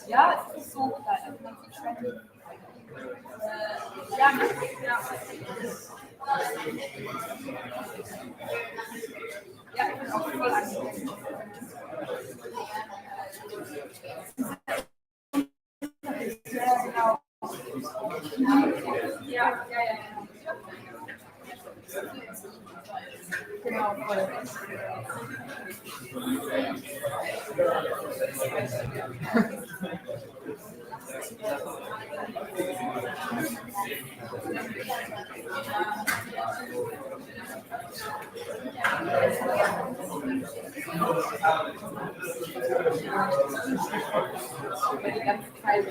Ja, es ist so klein. Also man sieht schon. Ja, ja, ich bin auch voll angenehm. Ja, genau. Ja. Genau, voll. Die ganze Zeit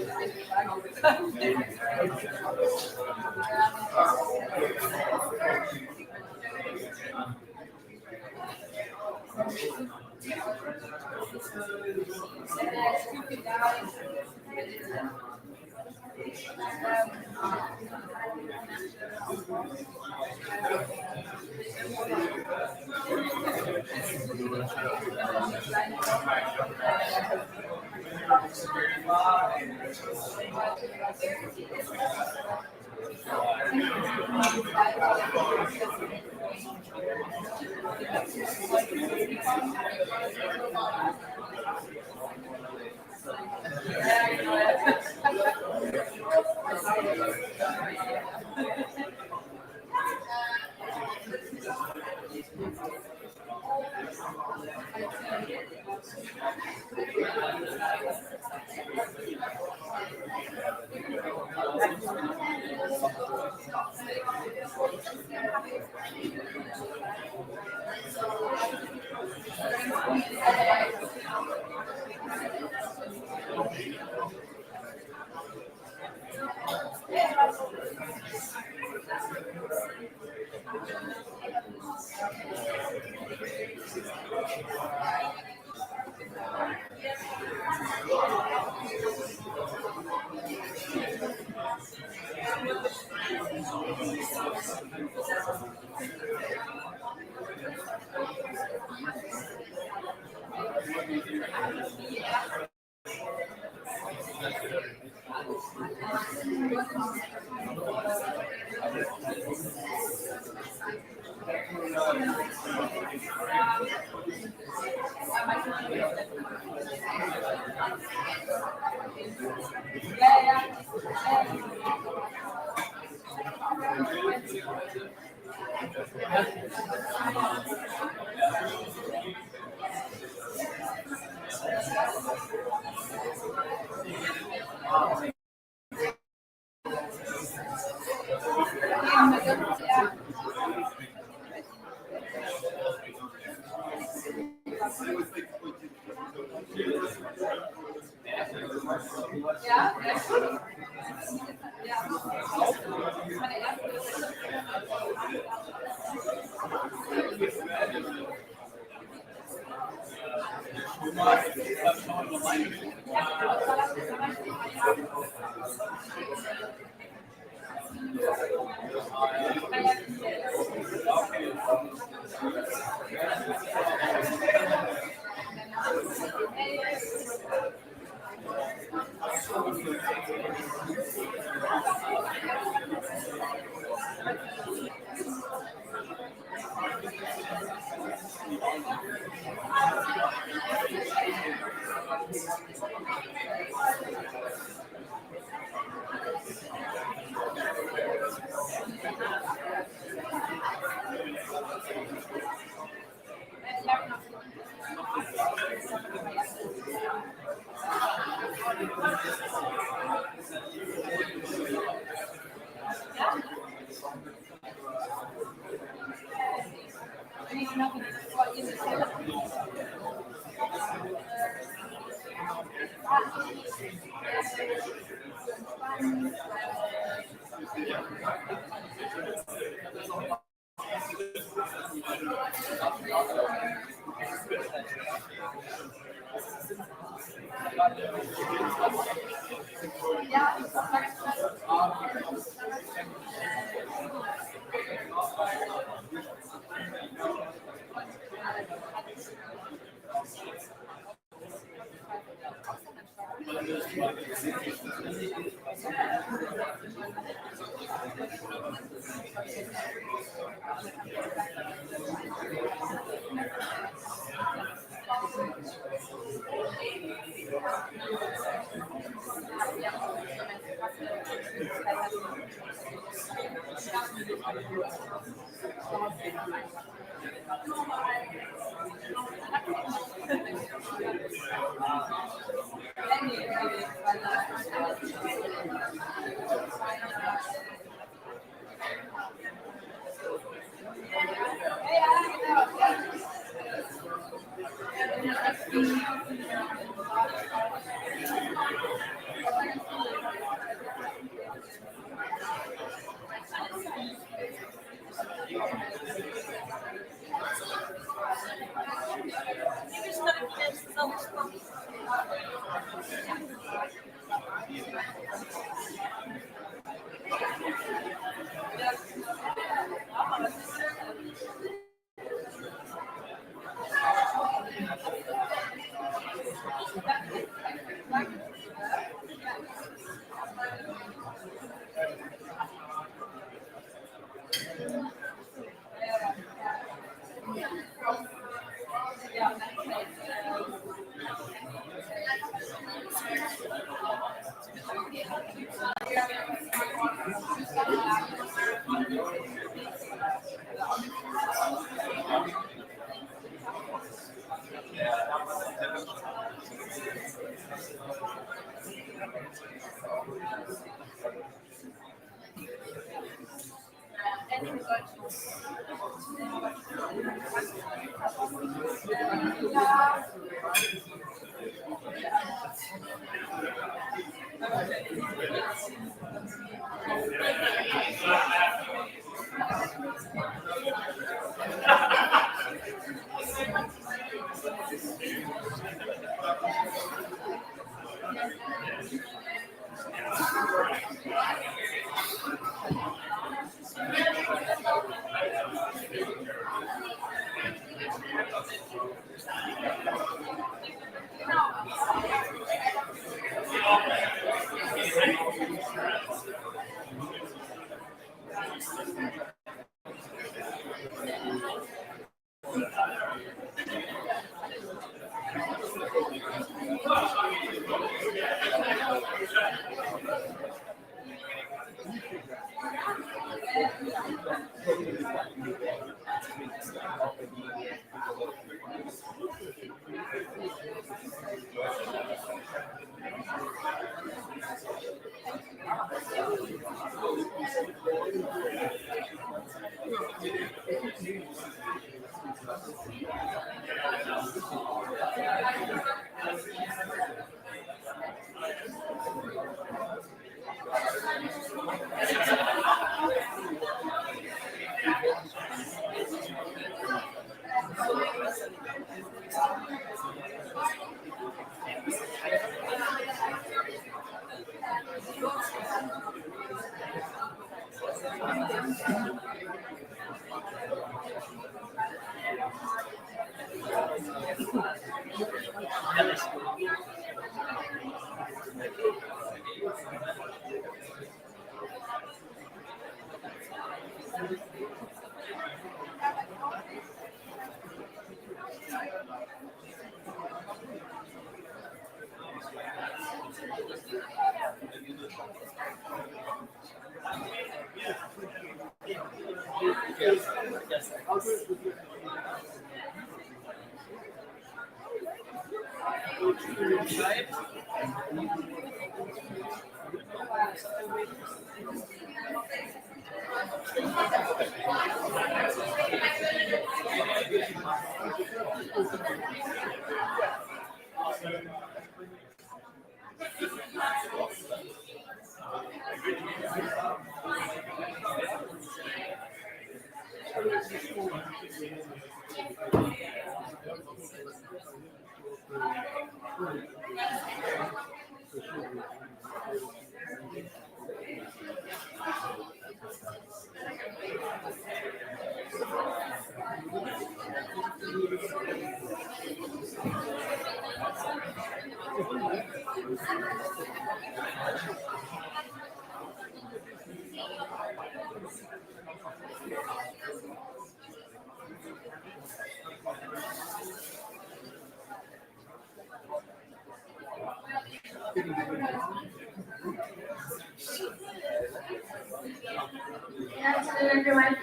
Afternoon, everyone.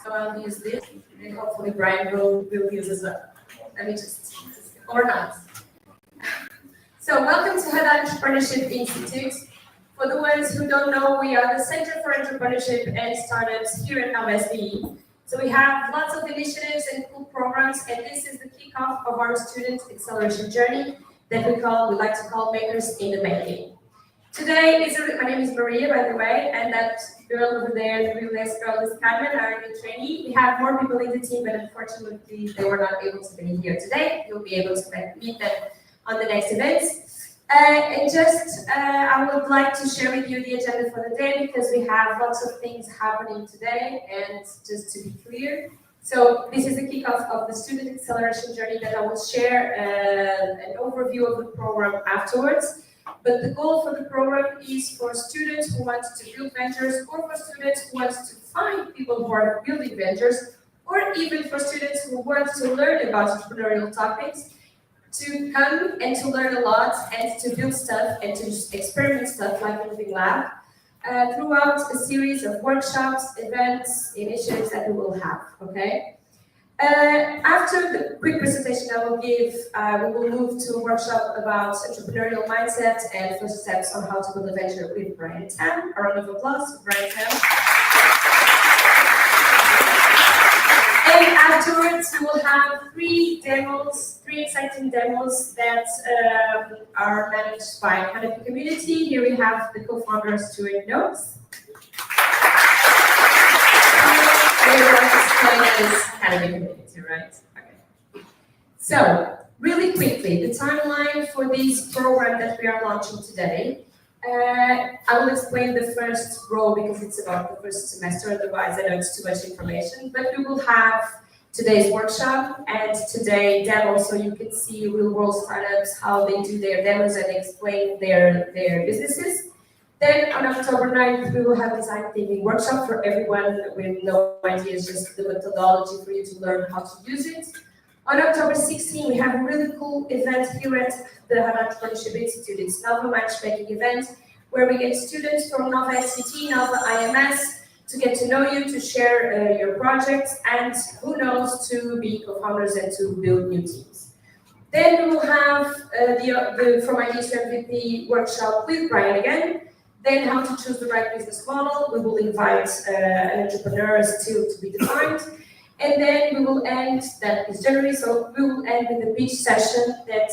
So I'll use this, and hopefully Brian will use as well. Let me just, or not. So welcome to Haddad Entrepreneurship Institute. For the ones who don't know, we are the Center for Entrepreneurship and Startups here at Nova SBE. So we have lots of initiatives and cool programs, and this is the kickoff of our student acceleration journey that we like to call Makers in the Making. Today, my name is Maria, by the way, and that girl over there, the real nice girl, is Carmen, our new trainee. We have more people in the team, but unfortunately, they were not able to be here today. You'll be able to meet them on the next events. I would like to share with you the agenda for the day because we have lots of things happening today. And just to be clear, so this is the kickoff of the student acceleration journey that I will share an overview of the program afterwards. But the goal for the program is for students who want to build ventures, or for students who want to find people who are building ventures, or even for students who want to learn about entrepreneurial topics, to come and to learn a lot and to build stuff and to experiment stuff like the Living Lab throughout a series of workshops, events, initiatives that we will have, okay? After the quick presentation I will give, we will move to a workshop about entrepreneurial mindset and first steps on how to build a venture with Brian Tam. A round of applause for Brian Tam. And afterwards, we will have three exciting demos that are managed by Haddad Community. Here we have the co-founder, Stuart Noakes. This Haddad Community, right? Okay. So, really quickly, the timeline for this program that we are launching today. I will explain the first row because it's about the first semester, otherwise I know it's too much information. But we will have today's workshop and today demo, so you can see real world startups, how they do their demos and explain their businesses. Then on October 9th, we will have a design thinking workshop for everyone with no ideas, just the methodology for you to learn how to use it. On October 16th, we have a really cool event here at the Haddad Entrepreneurship Institute. It's Nova matchmaking event where we get students from Nova SBE, Nova IMS to get to know you, to share your projects, and who knows, to be co-founders and to build new teams. Then we will have the From Ideas to MVP workshop with Brian again. Then how to choose the right business model. We will invite an entrepreneur still to be defined. And then we will end, that is January, so we will end with a pitch session that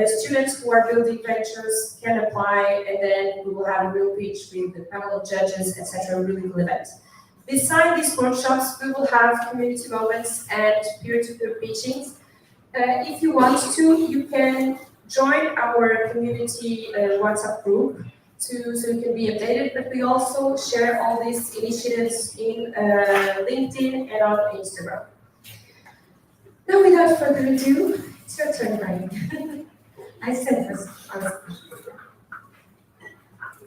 students who are building ventures can apply, and then we will have a real pitch with the panel of judges, etc. Really cool event. Beside these workshops, we will have community moments and peer-to-peer pitchings. If you want to, you can join our community WhatsApp group so you can be updated, but we also share all these initiatives in LinkedIn and on Instagram. Now, without further ado, it's your turn, Brian. I said this.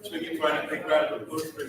So you trying to think out of the book for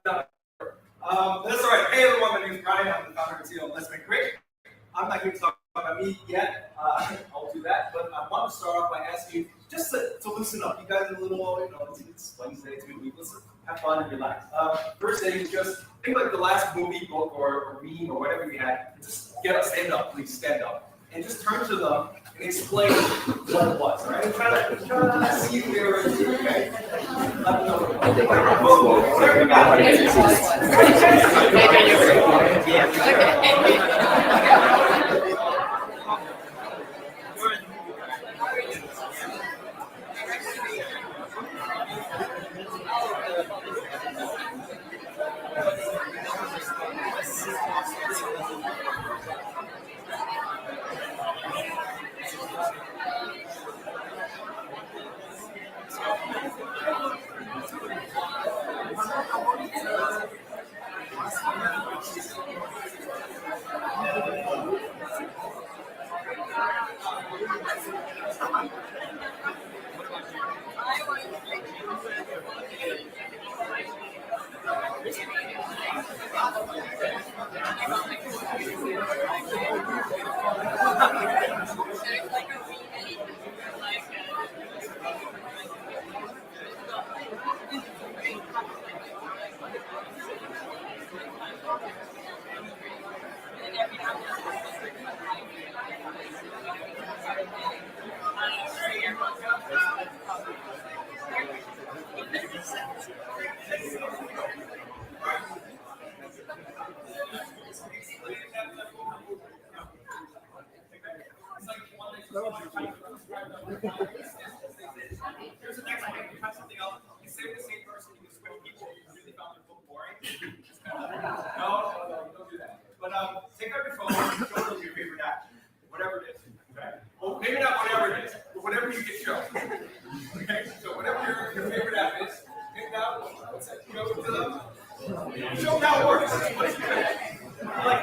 That's all right. Hey everyone, my name is Brian. I'm the founder and CEO of Let's Make Great. I'm not here to talk about me yet. I'll do that, but I want to start off by asking you just to loosen up. You guys are a little, it's Wednesday, it's midweek. Let's have fun and relax. First thing, just think like the last movie, book, or meme, or whatever you had. Just get up, stand up, please stand up, and just turn to them and explain what it was. All right? Try to see if they're okay. Let them know. Here's the next one. You have something else. You say the same person, you can switch people. You really found your book boring. No, don't do that. But take out your phone, show them your favorite app, whatever it is. Okay? Well, maybe not whatever it is, but whatever you can show. Okay? So whatever your favorite app is, pick it out. Show it to them. Show them how it works. What's good? I like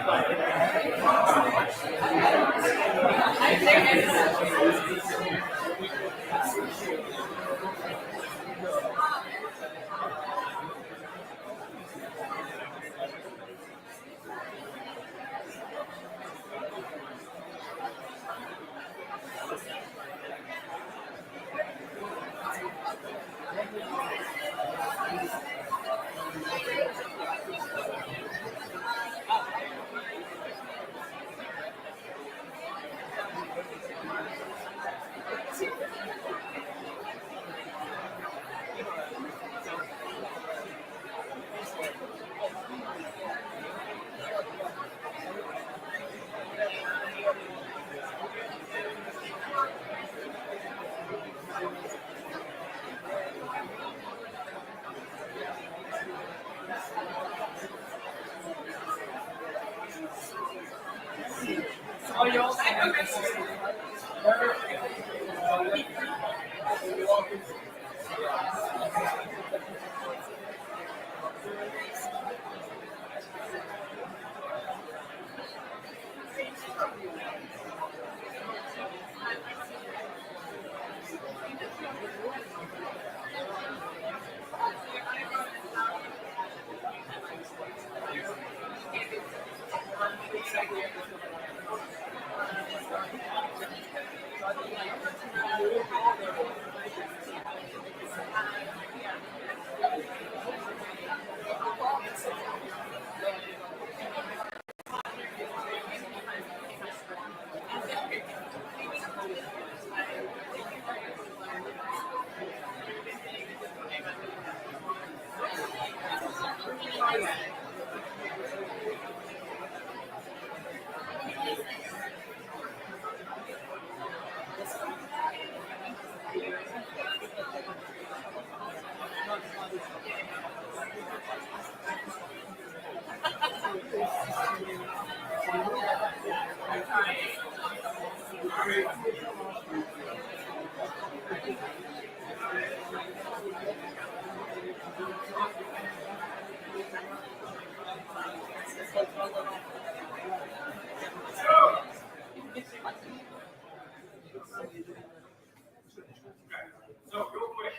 So real quick,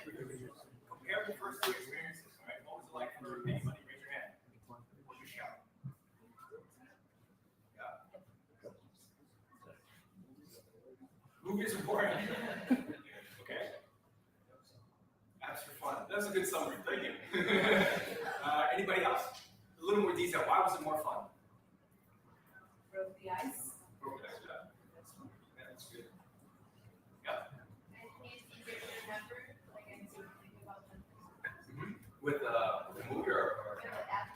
compare the first two experiences, right? What was it like for anybody? Raise your hand. Movies are boring. Okay. Apps for fun. That's a good summary. Thank you. Anybody else? A little more detail. Why was it more fun? Broke the ice. Okay, yeah, that's good. Yeah. And it's easier to remember, like I do think about them. With the movie or With the app.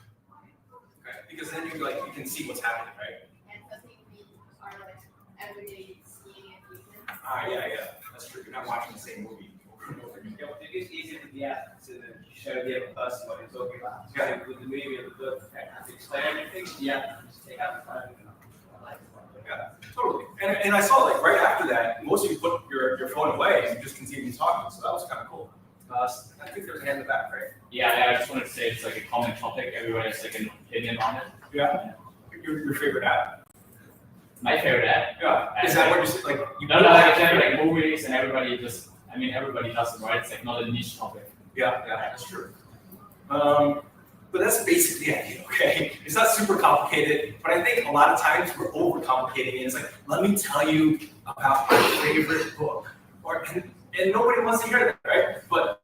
okay, because then you can see what's happening, right? And something we are like everyday seeing and using. Yeah, that's true. You're not watching the same movie over and over again. Yeah, well, it is easier with the app to show the other person what you're talking about. So with the movie and the book, I have to explain everything. Yeah, just take out the phone and I like it. Yeah, totally. And I saw like right after that, most of you put your phone away and just continued talking. So that was kind of cool. I think there's a hand in the back, right? Yeah, I just wanted to say it's like a common topic. Everybody has like an opinion on it. Yeah. Your favorite app? My favorite app. Yeah. Is that what you're saying? Like you No, like generally like movies and everybody just. I mean, everybody does it, right? It's like not a niche topic. Yeah, that's true. But that's basically the idea, okay? It's not super complicated, but I think a lot of times we're overcomplicating it. It's like, let me tell you about my favorite book. And nobody wants to hear that, right? But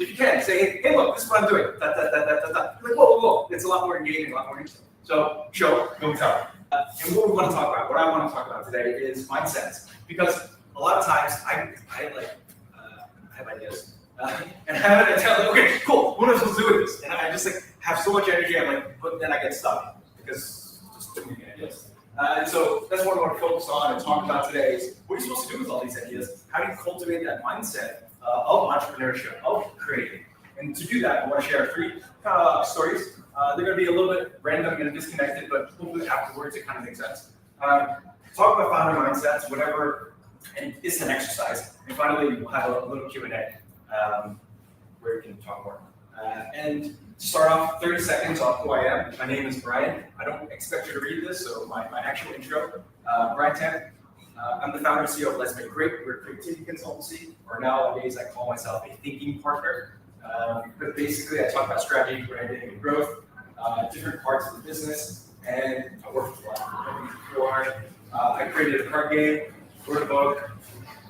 if you can, say, hey, look, this is what I'm doing. You're like, whoa. It's a lot more engaging, a lot more interesting. So, go tell. And what we want to talk about, what I want to talk about today is mindsets. Because a lot of times I have ideas. And I tell them, okay, cool, what am I supposed to do with this? And I just like have so much energy, I'm like, but then I get stuck because just too many ideas. And so that's what I want to focus on and talk about today is what are you supposed to do with all these ideas? How do you cultivate that mindset of entrepreneurship, of creating? And to do that, I want to share 3 stories. They're going to be a little bit random and disconnected, but hopefully afterwards it kind of makes sense. Talk about founder mindsets, whatever, and it's an exercise. And finally, we'll have a little Q&A. Where you can talk more. And to start off, 30 seconds on who I am. My name is Brian. I don't expect you to read this, so my actual intro. Brian Tan. I'm the founder and CEO of Let's Make Great. We're a creativity consultancy, or nowadays I call myself a thinking partner. But basically, I talk about strategy, branding, and growth, different parts of the business, and I work with a lot of companies before. I created a card game, wrote a book,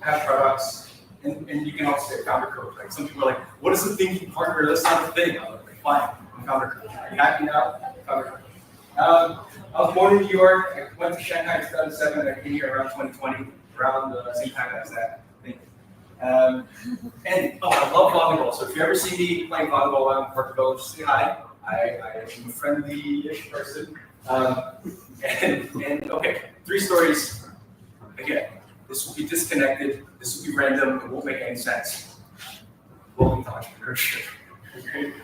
have products. And you can also say founder coach. Like some people are like, what is a thinking partner? That's not a thing. I'm like, fine, I'm founder coach. Are you happy now? Founder coach. I was born in New York. I went to Shanghai in 2007. I came here around 2020, around the same time as that. I think. And I love volleyball. So if you ever see me playing volleyball out in Carcavelos, just say hi. I am a friendly-ish person. And okay, 3 stories. Again. This will be disconnected, this will be random, it won't make any sense. Welcome to entrepreneurship. Okay.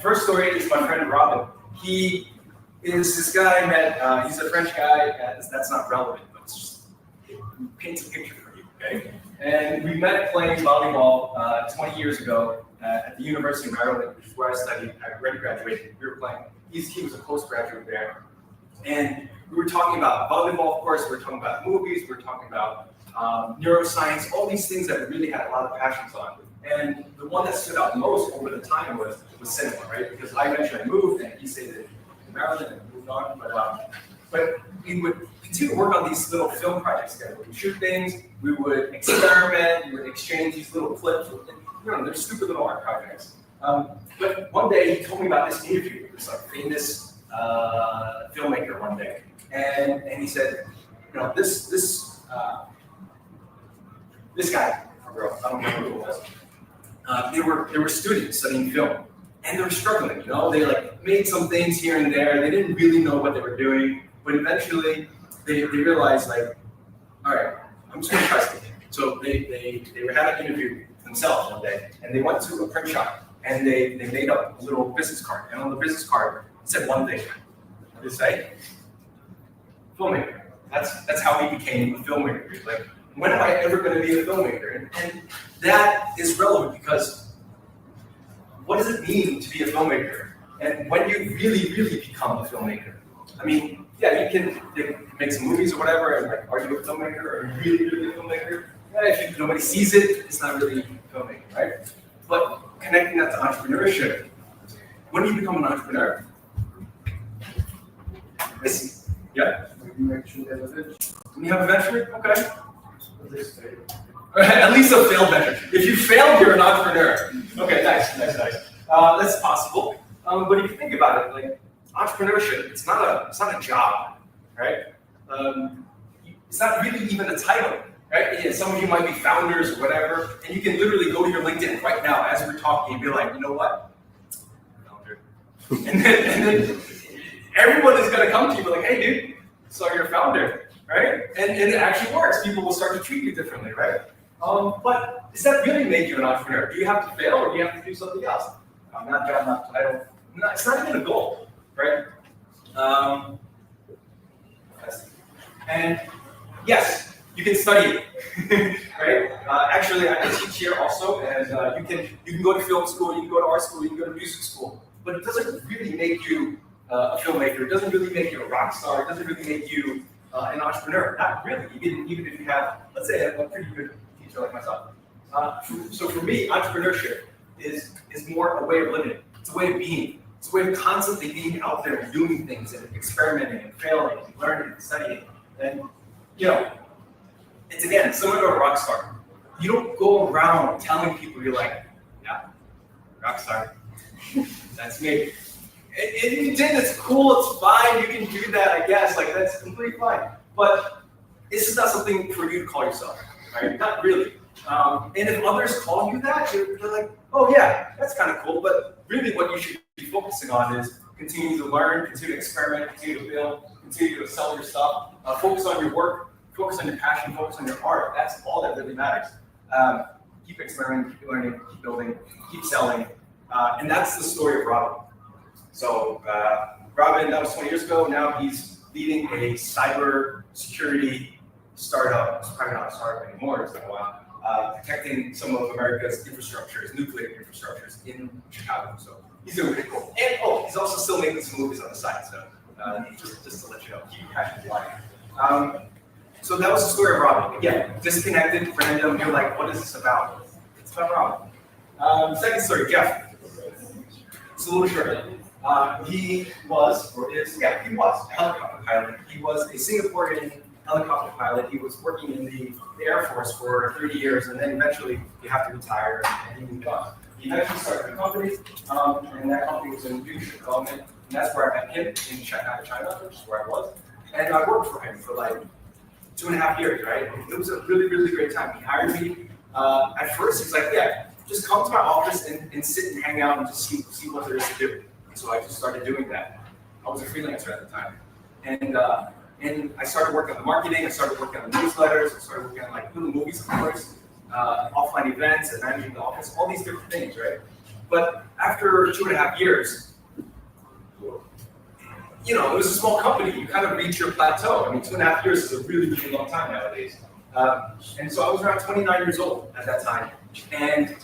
First story is my friend Robin. He is this guy I met, he's a French guy, that's not relevant, but it's just, it paints a picture for you, okay? And we met playing volleyball 20 years ago at the University of Maryland, which is where I studied. I already graduated, we were playing. He was a postgraduate there. And we were talking about volleyball, of course, we were talking about movies, we were talking about neuroscience, all these things that we really had a lot of passions on. And the one that stood out most over the time was cinema, right? Because I mentioned I moved, and he stayed in Maryland and moved on. But we would continue to work on these little film projects together. We would shoot things, we would experiment, we would exchange these little clips. They're stupid little art projects. But one day he told me about this interview with this famous filmmaker one day, and he said, this guy, or girl, I don't know who it was. They were students studying film, and they were struggling. They like made some things here and there. They didn't really know what they were doing, but eventually they realized like, all right, I'm just gonna try something. So they were having an interview themselves one day, and they went to a print shop, and they made up a little business card, and on the business card it said one thing. What did it say? Filmmaker. That's how we became a filmmaker. Like, when am I ever going to be a filmmaker? And that is relevant because what does it mean to be a filmmaker? And when you really, really become a filmmaker? I mean, yeah, you can make some movies or whatever, and like, are you a filmmaker? Are you really, really a filmmaker? Yeah, if nobody sees it, it's not really filmmaking, right? But connecting that to entrepreneurship, when do you become an entrepreneur? Yeah? When you have a venture? Okay. At least a failed venture. If you failed, you're an entrepreneur. Okay, nice. That's possible. But if you think about it, like entrepreneurship, it's not a job, right? It's not really even a title, right? Yeah, some of you might be founders or whatever, and you can literally go to your LinkedIn right now as we're talking and be like, you know what? Founder. And then everyone is going to come to you and be like, hey, dude, so you're a founder, right? And it actually works. People will start to treat you differently, right? But does that really make you an entrepreneur? Do you have to fail or do you have to do something else? Not job, not title. No, it's not even a goal, right? And yes, you can study it, right? Actually, I teach here also, and you can go to film school, you can go to art school, you can go to music school, but it doesn't really make you a filmmaker. It doesn't really make you a rock star. It doesn't really make you an entrepreneur. Not really. Even if you have, let's say, a pretty good teacher like myself. So for me, entrepreneurship is more a way of living. It's a way of being. It's a way of constantly being out there and doing things and experimenting and failing and learning and studying. And, you know, it's again, similar to a rock star. You don't go around telling people you're like, yeah, rock star. That's me. And you did, it's cool, it's fine, you can do that, I guess. Like, that's completely fine. But this is not something for you to call yourself, right? Not really. And if others call you that, you're like, oh yeah, that's kind of cool. But really what you should be focusing on is continue to learn, continue to experiment, continue to build, continue to sell your stuff, focus on your work, focus on your passion, focus on your art. That's all that really matters. Keep experimenting, keep learning, keep building, keep selling. And that's the story of Robin. So Robin, that was 20 years ago. Now he's leading a cyber security startup. It's probably not a startup anymore, it's been a while. Protecting some of America's infrastructures, nuclear infrastructures in Chicago. So he's doing pretty cool. And he's also still making some movies on the side. So just to let you know, keep your passion flying. So that was the story of Robin. Again, disconnected, random. You're like, what is this about? It's about Robin. Second story, Jeff. It's a little shorter. He was a helicopter pilot. He was a Singaporean helicopter pilot. He was working in the Air Force for 30 years, and then eventually he had to retire, and he moved on. He eventually started a company, and that company was in leadership development, and that's where I met him, in Shanghai, China, which is where I was. And I worked for him for like 2.5 years, right? It was a really, really great time. He hired me. At first, he was like, yeah, just come to my office and sit and hang out and just see what there is to do. And so I just started doing that. I was a freelancer at the time. And I started working on the marketing, I started working on the newsletters, I started working on like little movies, of course, offline events and managing the office, all these different things, right? But after 2.5 years, you know, it was a small company, you kind of reach your plateau. I mean, 2.5 years is a really, really long time nowadays. And so I was around 29 years old at that time. And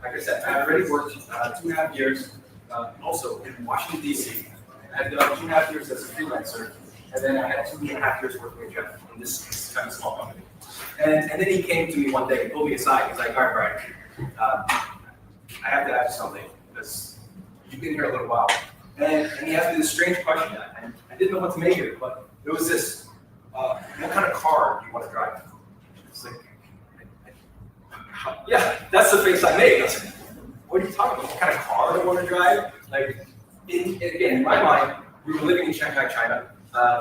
like I said, I had already worked 2.5 years also in Washington, D.C. I had done 2.5 years as a freelancer. And then I had 2.5 years working with Jeff in this kind of small company. And then he came to me one day and pulled me aside. He's like, all right, Brian, I have to ask you something because you've been here a little while. And he asked me this strange question. I didn't know what to make of it, but it was this, what kind of car do you want to drive? It's like, yeah, that's the face I made. I was like, what are you talking about? What kind of car do I want to drive? Like, again, in my mind, we were living in Shanghai, China.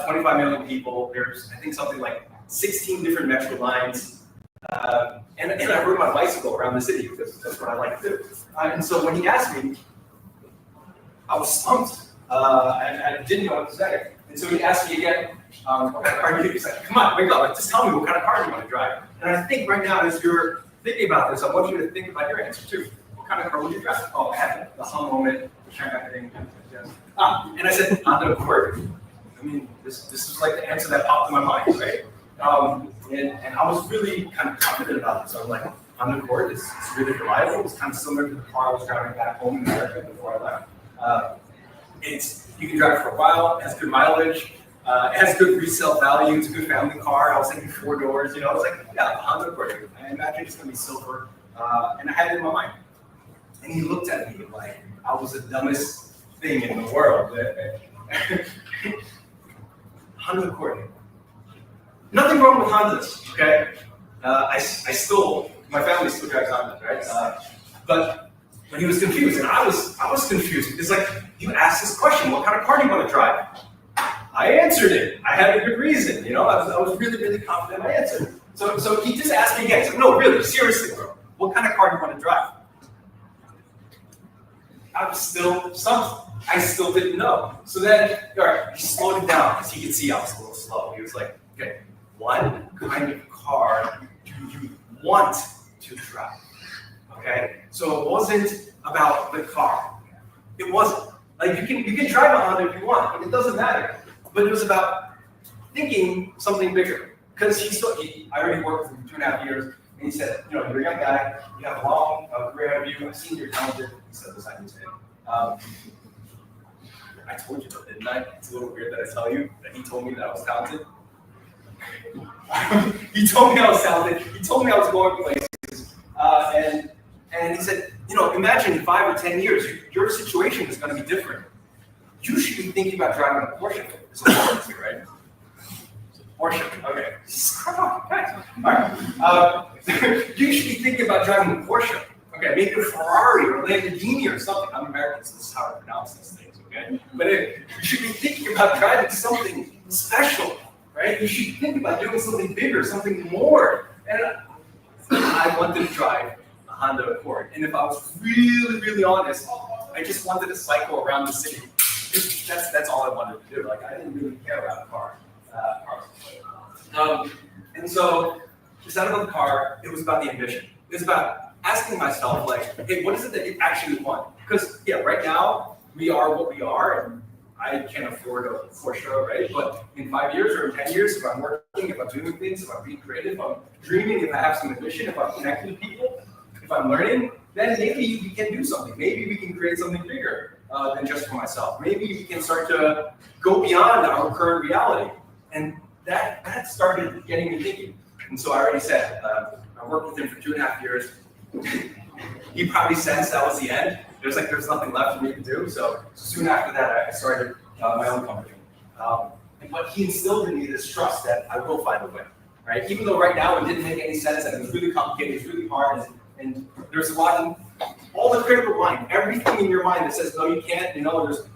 25 million people. There's, I think, something like 16 different metro lines. And I rode my bicycle around the city because that's what I like to do. And so when he asked me, I was stumped. I didn't know what to say. And so he asked me again, what kind of car do you? He's like, come on, wake up. Just tell me what kind of car you want to drive. And I think right now, as you're thinking about this, I want you to think about your answer too. What kind of car would you drive? Oh, I had the hum moment, the Shanghai thing. And I said, Honda Accord. I mean, this is like the answer that popped in my mind, right? And I was really kind of confident about this. I was like, Honda Accord is really reliable. It's kind of similar to the car I was driving back home in America before I left. You can drive for a while. It has good mileage. It has good resale value. It's a good family car. I was thinking 4 doors. You know, I was like, yeah, Honda Accord. I imagine it's gonna be silver. And I had it in my mind. And he looked at me like I was the dumbest thing in the world. Honda Accord. Nothing wrong with Hondas, okay? My family still drives Honda, right? But he was confused, and I was confused. It's like, you asked this question, what kind of car do you want to drive? I answered it. I had a good reason, I was really, really confident in my answer. So he just asked me again. He said, no, really, seriously, bro, what kind of car do you want to drive? I was still stumped. I still didn't know. So then, all right, he slowed it down because he could see I was a little slow. He was like, okay, what kind of car do you want to drive? Okay, so it wasn't about the car. It wasn't. Like, you can drive a Honda if you want, and it doesn't matter. But it was about thinking something bigger. Because I already worked with him for 2.5 years, and he said, you're a young guy, you have a long career ahead of you, I've seen you're talented. He said this, I didn't say it. I told you though, didn't I? It's a little weird that I tell you that he told me that I was talented. He told me I was talented. He told me I was going places. And he said, imagine in 5 or 10 years, your situation is going to be different. You should be thinking about driving a Porsche. It's a Porsche, right? Porsche. Okay. Come on, guys. All right. You should be thinking about driving a Porsche. Okay, maybe a Ferrari or a Lamborghini or something. I'm American, so this is how I pronounce these things. Okay, but you should be thinking about driving something special, right? You should think about doing something bigger, something more. And I wanted to drive a Honda Accord. And if I was really, really honest, I just wanted to cycle around the city. That's all I wanted to do. Like, I didn't really care about a car. And so, instead of the car, it was about the ambition. It was about asking myself, like, hey, what is it that you actually want? Because, yeah, right now, we are what we are, and I can't afford a Porsche, right? But in 5 years or in 10 years, if I'm working, if I'm doing things, if I'm being creative, if I'm dreaming, if I have some ambition, if I'm connecting with people, if I'm learning, then maybe we can do something. Maybe we can create something bigger than just for myself. Maybe we can start to go beyond our current reality. And that started getting me thinking. And so I already said, I worked with him for 2.5 years. He probably sensed that was the end. There's nothing left for me to do. So soon after that, I started my own company. And what he instilled in me this trust that I will find a way, right? Even though right now it didn't make any sense and it was really complicated, it was really hard, and there's a lot of all the critical mind, everything in your mind that says no, you can't.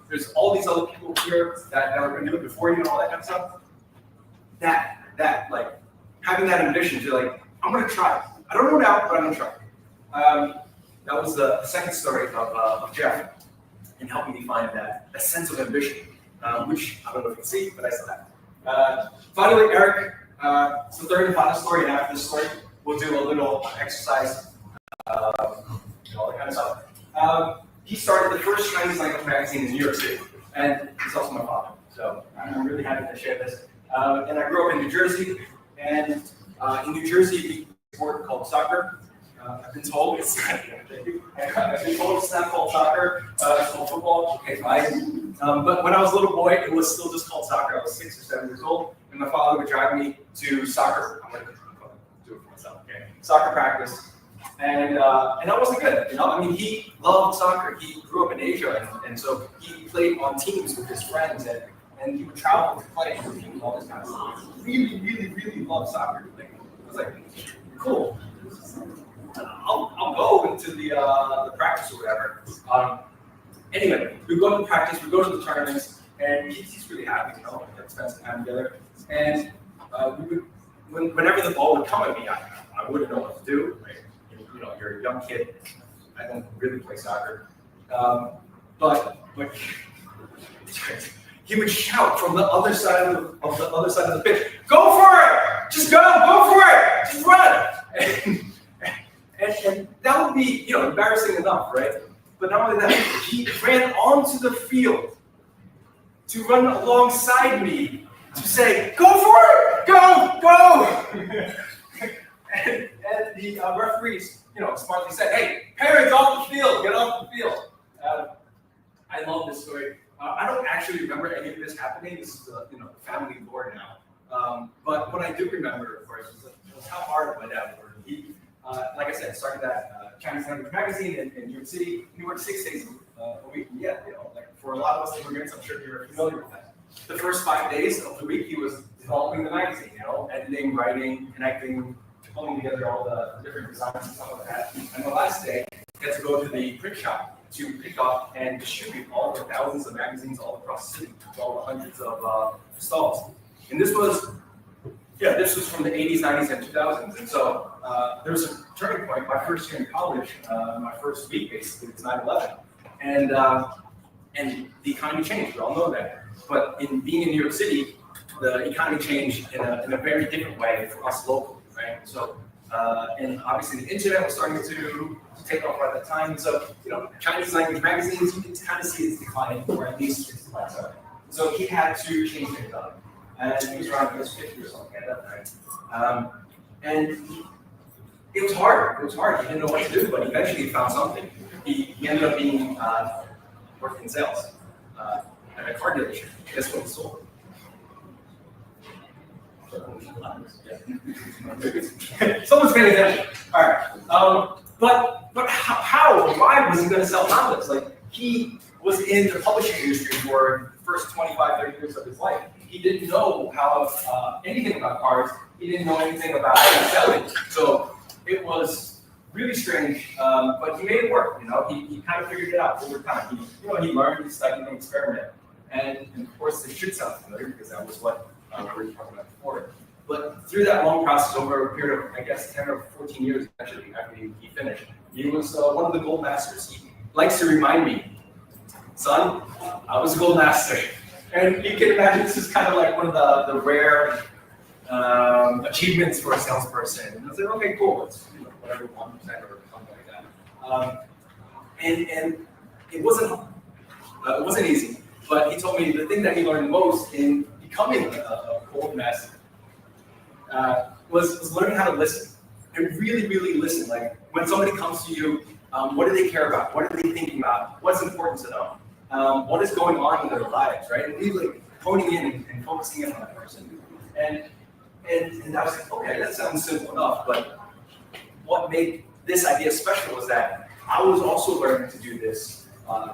There's all these other people here that are going to do it before you and all that kind of stuff. That like having that ambition to like, I'm going to try. I don't know now, but I'm going to try. That was the second story of Jeff in helping me find that sense of ambition, which I don't know if you can see, but I still have. Finally, Eric, it's the third and final story, and after this story, we'll do a little exercise, all that kind of stuff. He started the first Chinese language magazine in New York City, and he's also my father, so I'm really happy to share this. And I grew up in New Jersey, and in New Jersey, we have a sport called soccer. I've been told it's not called soccer, it's called football. Okay, fine. But when I was a little boy, it was still just called soccer. I was 6 or 7 years old, and my father would drive me to soccer. I'm gonna do it for myself. Okay, soccer practice, and I wasn't good. I mean, he loved soccer. He grew up in Asia, and so he played on teams with his friends, and he would travel to play for teams, all this kind of stuff. Really, really, really loved soccer. Like, I was like, cool. I'll go into the practice or whatever. Anyway, we go to the practice, we go to the tournaments, and he's really happy, we spend some time together. And whenever the ball would come at me, I wouldn't know what to do. Right? You're a young kid. I don't really play soccer, but he would shout from the other side of the pitch, "Go for it! Just go for it! Just run!" And that would be, embarrassing enough, right? But not only that, he ran onto the field to run alongside me to say, "Go for it! Go!" and the referees, smartly said, "Hey, parents, off the field! Get off the field!" I love this story. I don't actually remember any of this happening. This is the family lore now. But what I do remember, of course, was how hard my dad worked. He, like I said, started that Chinese language magazine in New York City. He worked 6 days a week. Yeah, for a lot of us immigrants, I'm sure you're familiar with that. The first 5 days of the week, he was developing the magazine, editing, writing, connecting, pulling together all the different designs and stuff like that. And the last day, I got to go to the print shop to pick up and distribute all the thousands of magazines all across the city, all the hundreds of stalls. And this was from the 80s, 90s, and 2000s. And so there was a turning point. My first year in college, my first week basically was 9/11, and the economy changed. We all know that. But in being in New York City, the economy changed in a very different way for us locally, right? So and obviously the internet was starting to take off at that time. So Chinese language magazines, you can kind of see it's declining, or at least it's declining. So he had to change things up. And he was around 50 or something at that time. And it was hard. It was hard. He didn't know what to do, but eventually he found something. He ended up being working in sales at a car dealership. Guess what he sold? Someone's paying attention. All right. But how or why was he going to sell tablets? Like, he was in the publishing industry for the first 25, 30 years of his life. He didn't know anything about cars. He didn't know anything about selling. So it was really strange, but he made it work. He kind of figured it out over time. He learned, he studied, and experimented. And of course, this should sound familiar because that was what we were talking about before. But through that long process, over a period of, I guess, 10 or 14 years, actually, after he finished, he was one of the gold masters. He likes to remind me, son, I was a gold master. And you can imagine this is kind of like one of the rare achievements for a salesperson. And I was like, okay, cool, it's whatever, 1% or something like that. And it wasn't easy. But he told me the thing that he learned most in becoming a gold master was learning how to listen and really, really listen. Like when somebody comes to you, what do they care about? What are they thinking about? What's important to them? What is going on in their lives, right? And really honing in and focusing in on that person. And I was like, okay, that sounds simple enough, but what made this idea special was that I was also learning to do this,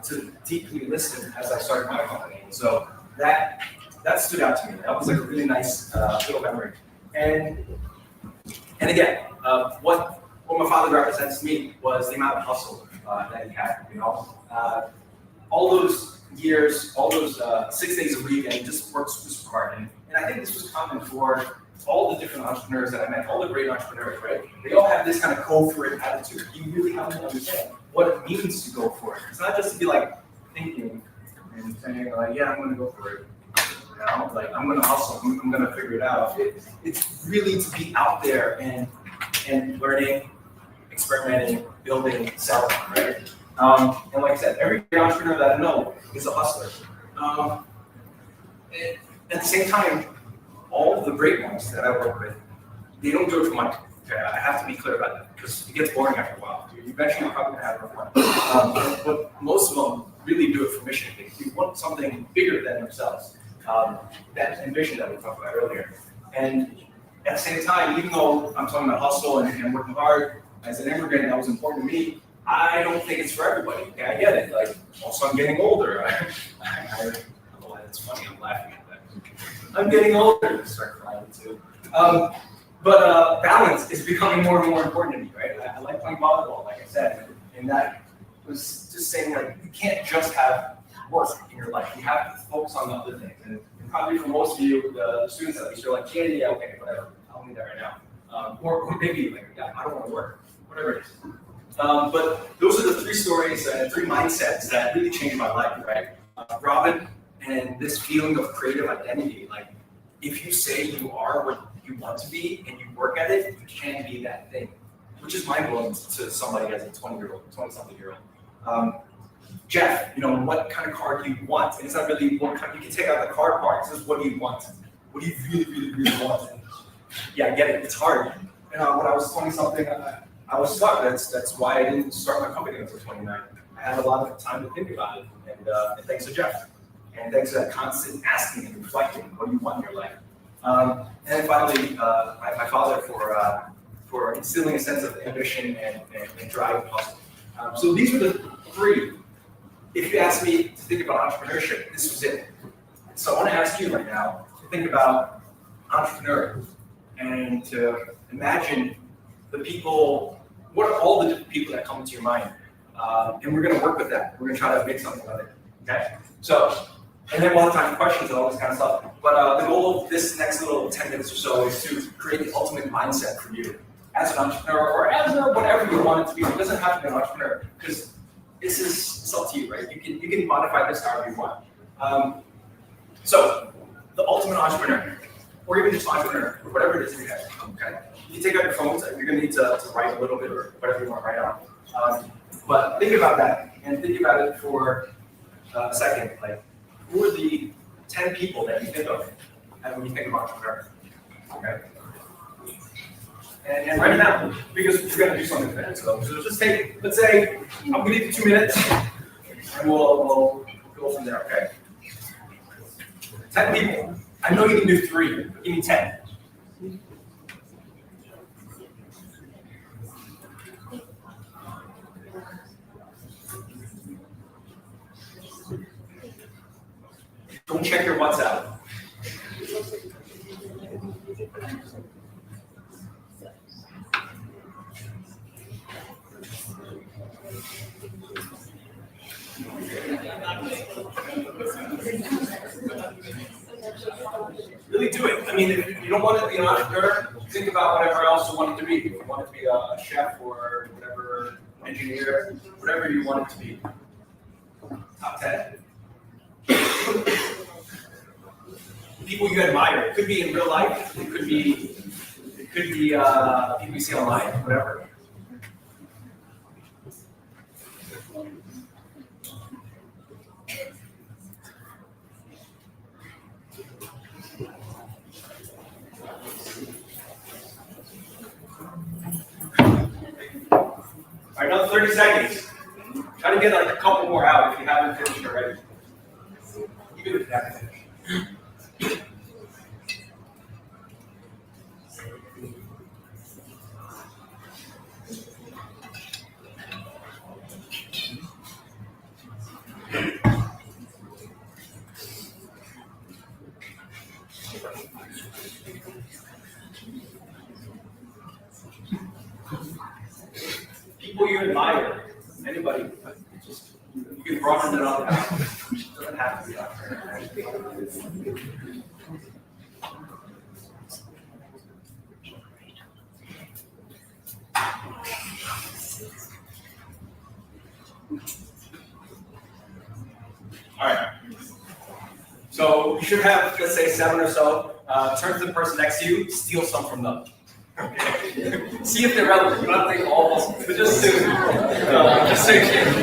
to deeply listen as I started my company. And so that stood out to me. That was like a really nice little memory. And again, what my father represents to me was the amount of hustle that he had. All those years, all those 6 days a week, and he just worked super hard. And I think this was common for all the different entrepreneurs that I met, all the great entrepreneurs, right? They all have this kind of go for it attitude. You really have to understand what it means to go for it. It's not just to be like thinking and saying like, yeah, I'm going to go for it. Like I'm going to hustle. I'm going to figure it out. It's really to be out there and learning, experimenting, building, selling, right? And like I said, every entrepreneur that I know is a hustler. At the same time, all of the great ones that I work with, they don't do it for money. Okay, I have to be clear about that because it gets boring after a while. Eventually, you're probably gonna have enough money. But most of them really do it for mission. They want something bigger than themselves. That ambition that we talked about earlier. And at the same time, even though I'm talking about hustle and working hard, as an immigrant, that was important to me. I don't think it's for everybody. Okay, I get it. Like, also, I'm getting older. I don't know why that's funny. I'm laughing at that. I'm getting older. I start crying too. But balance is becoming more and more important to me, right? I like playing volleyball, like I said, and that was just saying like you can't just have work in your life. You have to focus on the other things. And probably for most of you, the students at least, you're like, yeah, okay, whatever. I'll need that right now. Or maybe like, yeah, I don't want to work, whatever it is. But those are the three stories and three mindsets that really changed my life, right? Robin, and this feeling of creative identity. Like, if you say you are what you want to be and you work at it, you can be that thing, which is mind-blowing to somebody as a 20-something-year-old. Jeff, what kind of car do you want? And it's not really what kind. You can take out the car part. It's just what do you want? What do you really, really, really want? And yeah, I get it. It's hard. And when I was 20-something, I was stuck. That's why I didn't start my company until 29. I had a lot of time to think about it. And thanks to Jeff. And thanks to that constant asking and reflecting, what do you want in your life? And finally, my father for instilling a sense of ambition and drive and hustle. So these were the three. If you ask me to think about entrepreneurship, this was it. So I want to ask you right now to think about entrepreneur and to imagine the people, what are all the different people that come into your mind? And we're going to work with that. We're going to try to make something of it. Okay? So, and then we'll have time for questions and all this kind of stuff. But the goal of this next little 10 minutes or so is to create the ultimate mindset for you as an entrepreneur or as a whatever you want it to be. It doesn't have to be an entrepreneur because it's up to you, right? You can modify this however you want. So, the ultimate entrepreneur, or even just entrepreneur, or whatever it is in your head, okay? You take out your phones, you're gonna need to write a little bit or whatever you want to write on. But think about that, and think about it for a second. Like, who are the 10 people that you think of when you think of entrepreneur? Okay? And write it down, because you're gonna do something with that. So just take, let's say, I'm gonna give you 2 minutes, and we'll go from there, okay? 10 people. I know you can do 3, but give me 10. Don't check your WhatsApp. Really do it. I mean, if you don't want to be an entrepreneur, think about whatever else you want it to be. If you want it to be a chef or whatever, engineer, whatever you want it to be. Top 10. People you admire. It could be in real life. It could be people you see online, whatever. All right, another 30 seconds. Try to get like a couple more out if you haven't finished already. Even if you haven't finished. People you admire, anybody, just you can broaden it up. It doesn't have to be up there. All right. So you should have, let's say, 7 or so. Turn to the person next to you, steal some from them. Okay. See if they're relevant. You don't have to take all of them, but just so you can.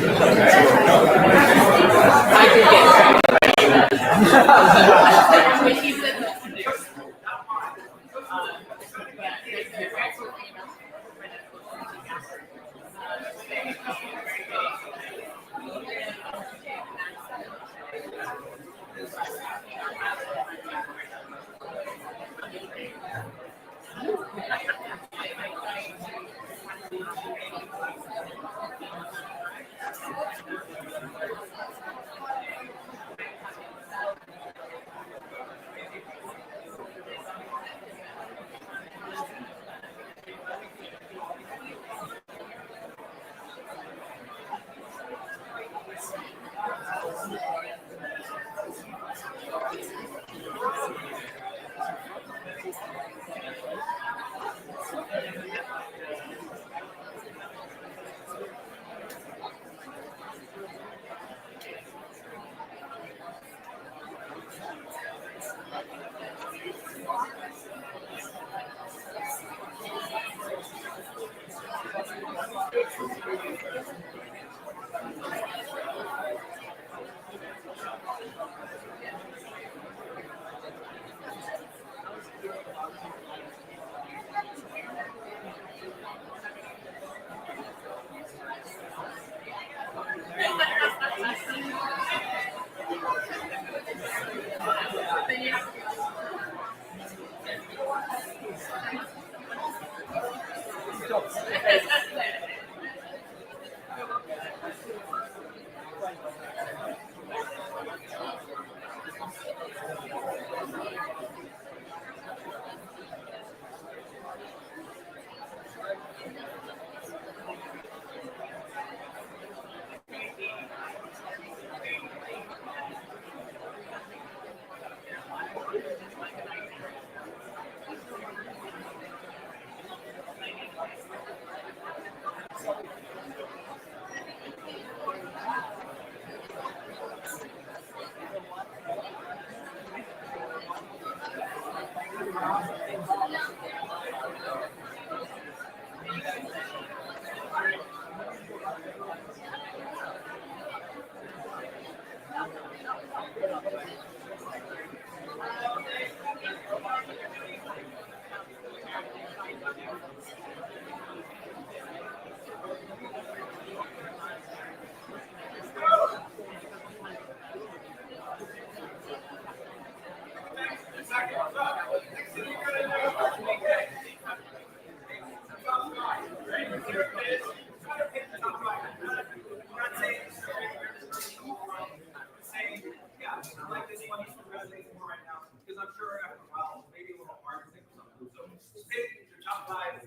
Because I'm sure after a while, maybe a little hard to think of something. So just pick your top 5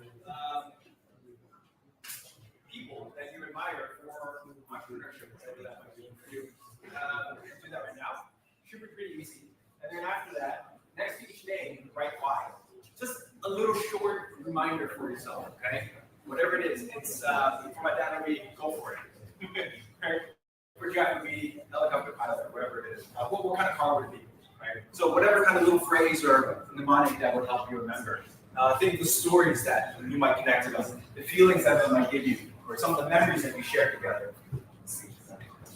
people that you admire for entrepreneurship, whatever that might be for you. Do that right now. Should be pretty easy. And then after that, next to each name, write why. Just a little short reminder for yourself, okay? Whatever it is, it's for my dad and me, go for it. Right? For Jeff and me, helicopter pilot, or whatever it is. What kind of car would it be? Right? So whatever kind of little phrase or mnemonic that would help you remember. Think of the stories that you might connect to them, the feelings that they might give you, or some of the memories that we share together.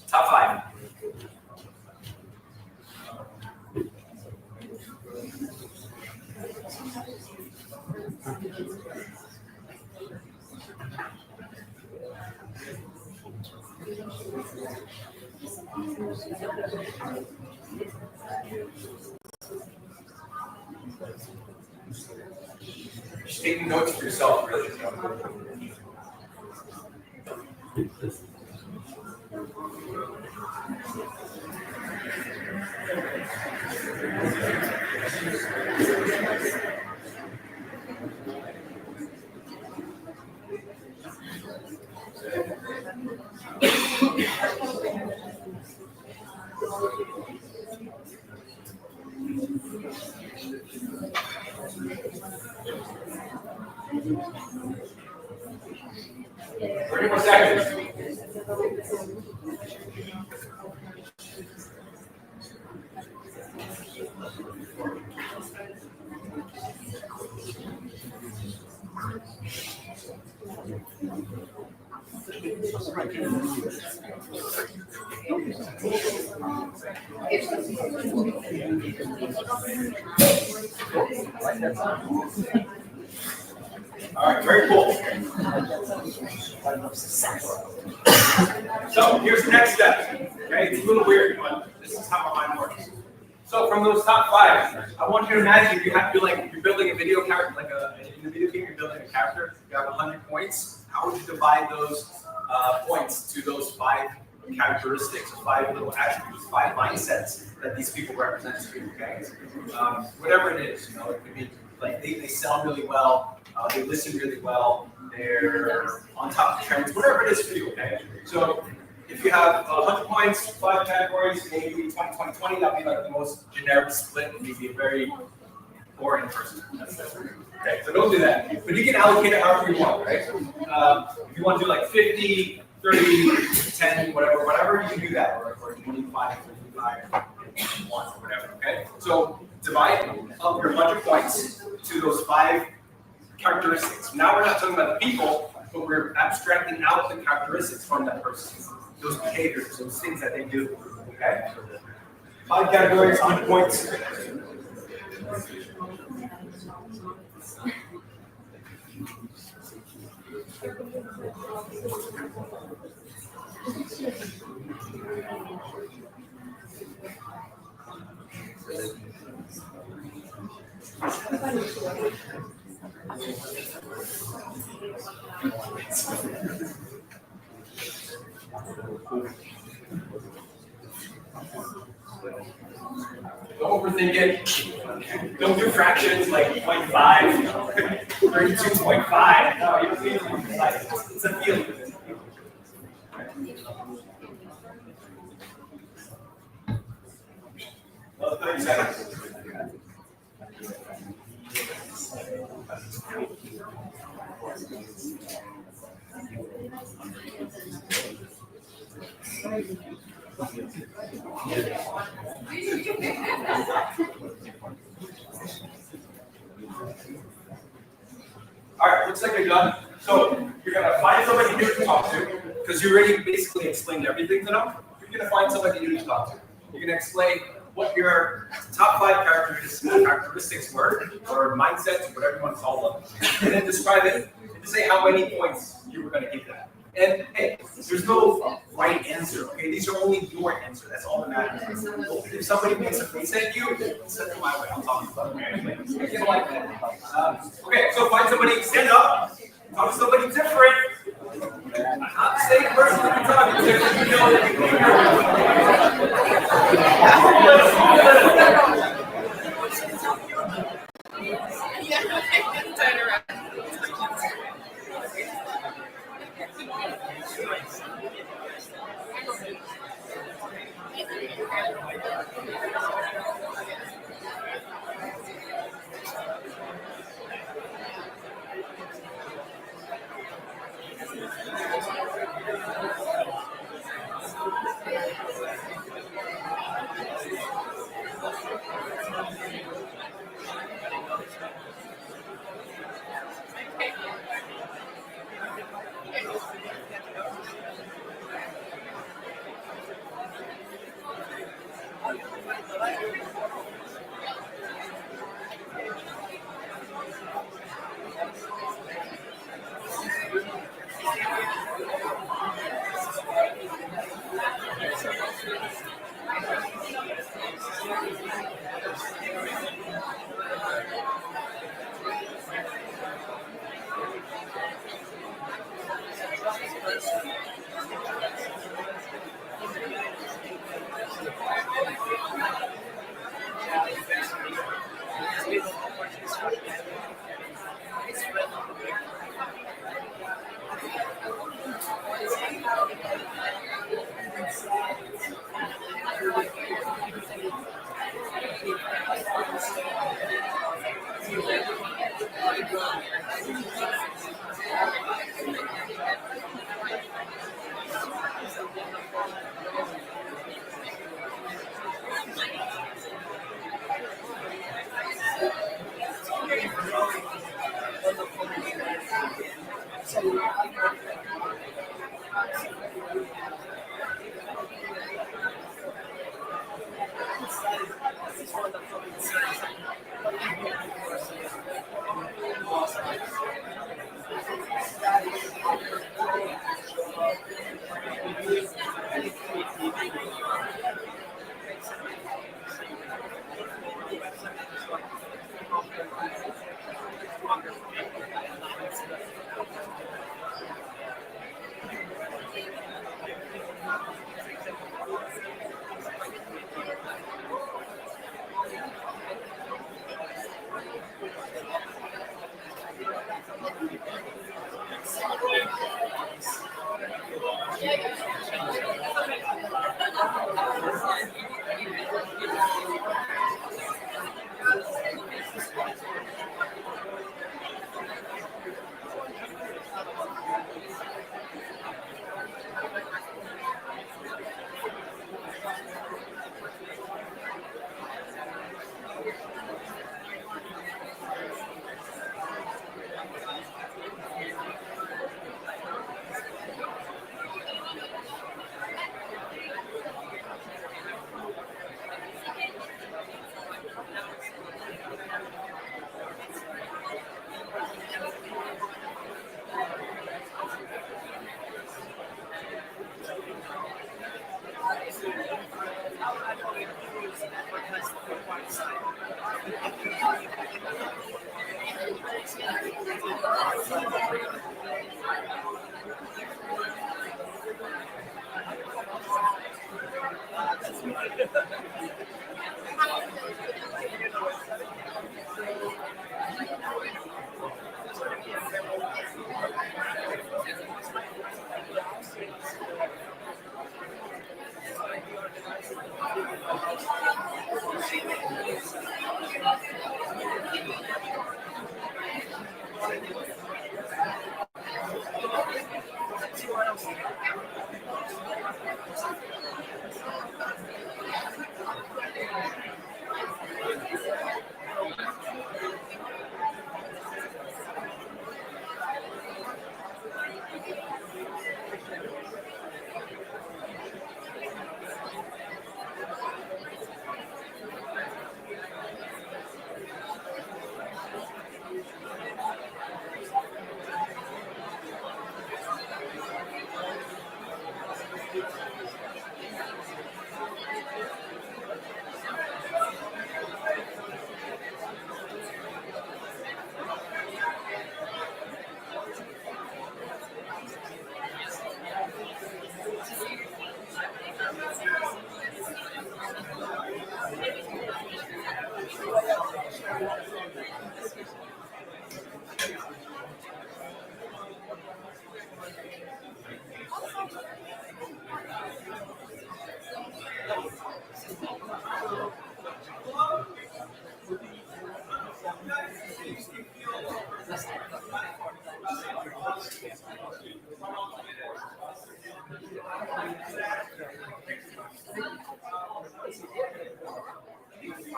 Top 5. Just taking notes for yourself, really. More seconds. All right, very cool. So here's the next step. Okay, it's a little weird, but this is how my mind works. So from those top 5, I want you to imagine you're building a video character, like in the video game you're building a character. You have 100 points. How would you divide those points to those 5 characteristics, 5 little attributes, 5 mindsets that these people represent to you? Okay, whatever it is, it could be like they sell really well. They listen really well. They're on top of trends. Whatever it is for you, okay? So if you have 100 points, 5 categories, maybe 20, 20, 20, that'd be like the most generic split. You'd be a very boring person. Okay, so don't do that. But you can allocate it however you want, right? If you want to do like 50, 30, 10, whatever, you can do that. Or 25, 35, 1, or whatever, okay? So divide up your 100 points to those 5 characteristics. Now we're not talking about the people, but we're abstracting out the characteristics from that person. Those behaviors, those things that they do. Okay? 5 categories, 100 points. Don't overthink it. Don't do fractions like 0.5, 32.5. No, you don't need to. It's a feeling. Well, 30 seconds. because you already basically explained everything to them. You're going to find somebody new to talk to. You're going to explain what your top 5 characteristics were, or mindsets, whatever you want to call them, and then describe it, and say how many points you were going to give that. And hey, there's no right answer, okay? These are only your answer. That's all that matters. If somebody makes a face at you, send them my way. I'll talk about it. You like that. Okay, so find somebody, stand up, talk to somebody different. Not the same person that you're talking to. You know that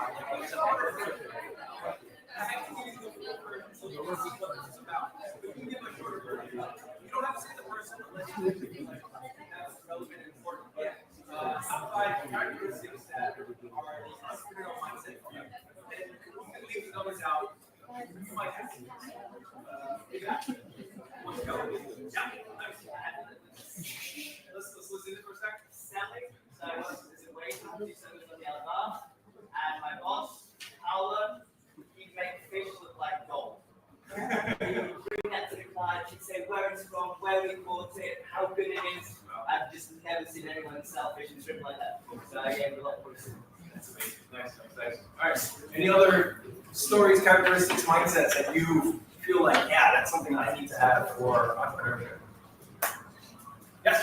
fine. Like, it's an order. I have to give you the full version so you can see what this is about. But you can give a shorter version. You don't have to say the person unless you think like that's relevant and important. But top 5 characteristics that are the entrepreneurial mindset for you. And we can leave the numbers out. You might have to. Exactly. Let's go. Yeah. Let's listen to it for a second. Selling, so there's a way to do something on the other bar. And my boss, Paula, he'd make fish look like gold. He would bring that to the client, she'd say where it's from, where we caught it, how good it is. I've just never seen anyone sell fish and shrimp like that. So I gave a lot of points. That's amazing. Nice. All right. Any other stories, characteristics, mindsets that you feel like, yeah, that's something I need to have for entrepreneurship? Yes.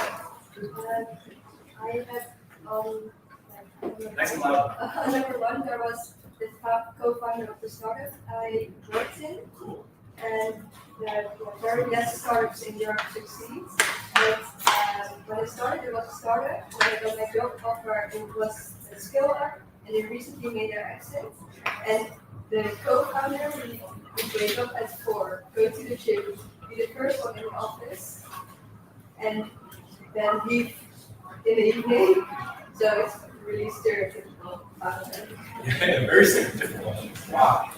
I had Nice and loud. number 1. There was the co-founder of the startup I worked in, and there were very less startups in Europe succeed. But when I started, it was a startup. When I got my job offer, it was a scale up, and they recently made their exit. And the co-founder would wake up at 4, go to the gym, be the first one in the office, and then leave in the evening. So it's really stereotypical. Yeah, very stereotypical. Wow.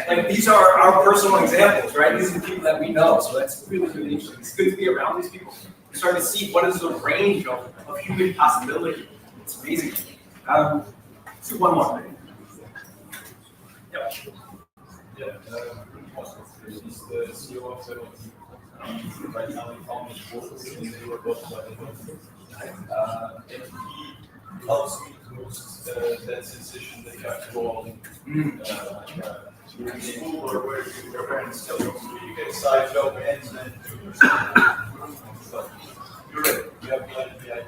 Like these are our personal examples, right? These are the people that we know. So that's really, really interesting. It's good to be around these people. You start to see what is the range of human possibility. It's amazing. Let's do one more. Yep. Yeah, he's the CEO of Seven. Right now, he founded Focus in Europe, and he helps me close that sensation that you have to go all in. You're in school or where your parents tell you, you get a side job and then do your stuff. You're ready. You have the idea.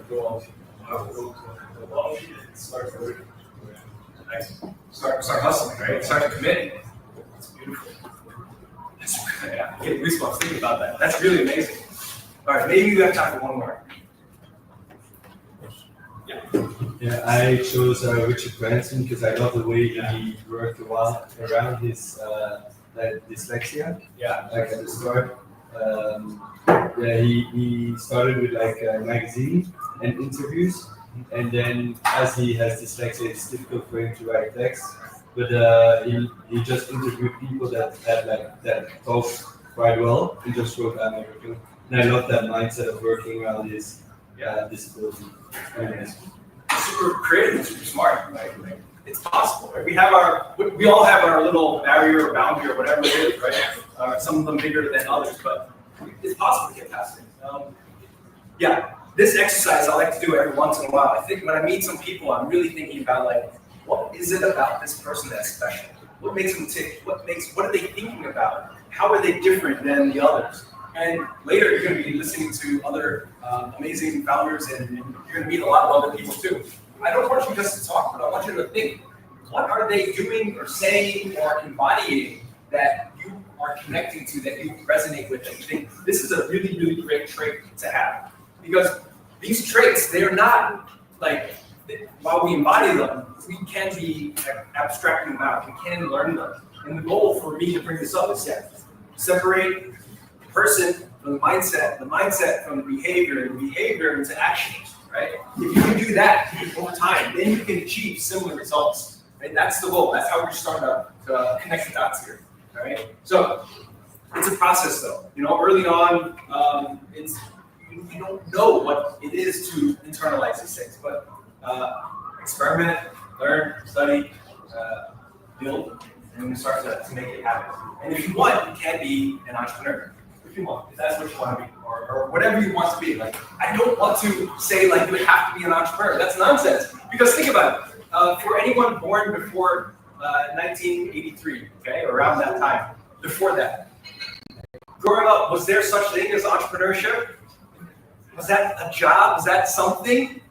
Go out. Go to the lobby and start working. Nice. Start hustling, right? Start committing. That's beautiful. Yeah, I get goosebumps thinking about that. That's really amazing. All right, maybe you have time for one more. Yeah. Yeah, I chose Richard Branson because I love the way he worked around his dyslexia. Yeah. Like at the start, he started with like a magazine and interviews, and then as he has dyslexia, it's difficult for him to write text. But he just interviewed people that had that talked quite well and just wrote down everything. And I love that mindset of working around his disability. Super creative, super smart. Like, it's possible. Right? We all have our little barrier or boundary or whatever it is, right? Some of them bigger than others, but it's possible to get past it. Yeah, this exercise I like to do every once in a while. I think when I meet some people, I'm really thinking about like, what is it about this person that's special? What makes them tick? What are they thinking about? How are they different than the others? And later you're going to be listening to other amazing founders, and you're going to meet a lot of other people too. I don't want you just to talk, but I want you to think, what are they doing or saying or embodying that you are connecting to, that you resonate with, and you think this is a really, really great trait to have? Because these traits, they're not like, while we embody them, we can be abstracting them out, we can learn them. And the goal for me to bring this up is separate the person from the mindset from the behavior, and the behavior into action, right? If you can do that over time, then you can achieve similar results, right? That's the goal. That's how we're starting to connect the dots here, all right? So it's a process though. You know, early on, you don't know what it is to internalize these things, but experiment, learn, study, build, and start to make it happen. And if you want, you can be an entrepreneur. If you want, if that's what you want to be, or whatever you want to be. Like, I don't want to say like you have to be an entrepreneur. That's nonsense. Because think about it. For anyone born before 1983, okay, or around that time, before that, growing up, was there such thing as entrepreneurship? Was that a job? Was that something?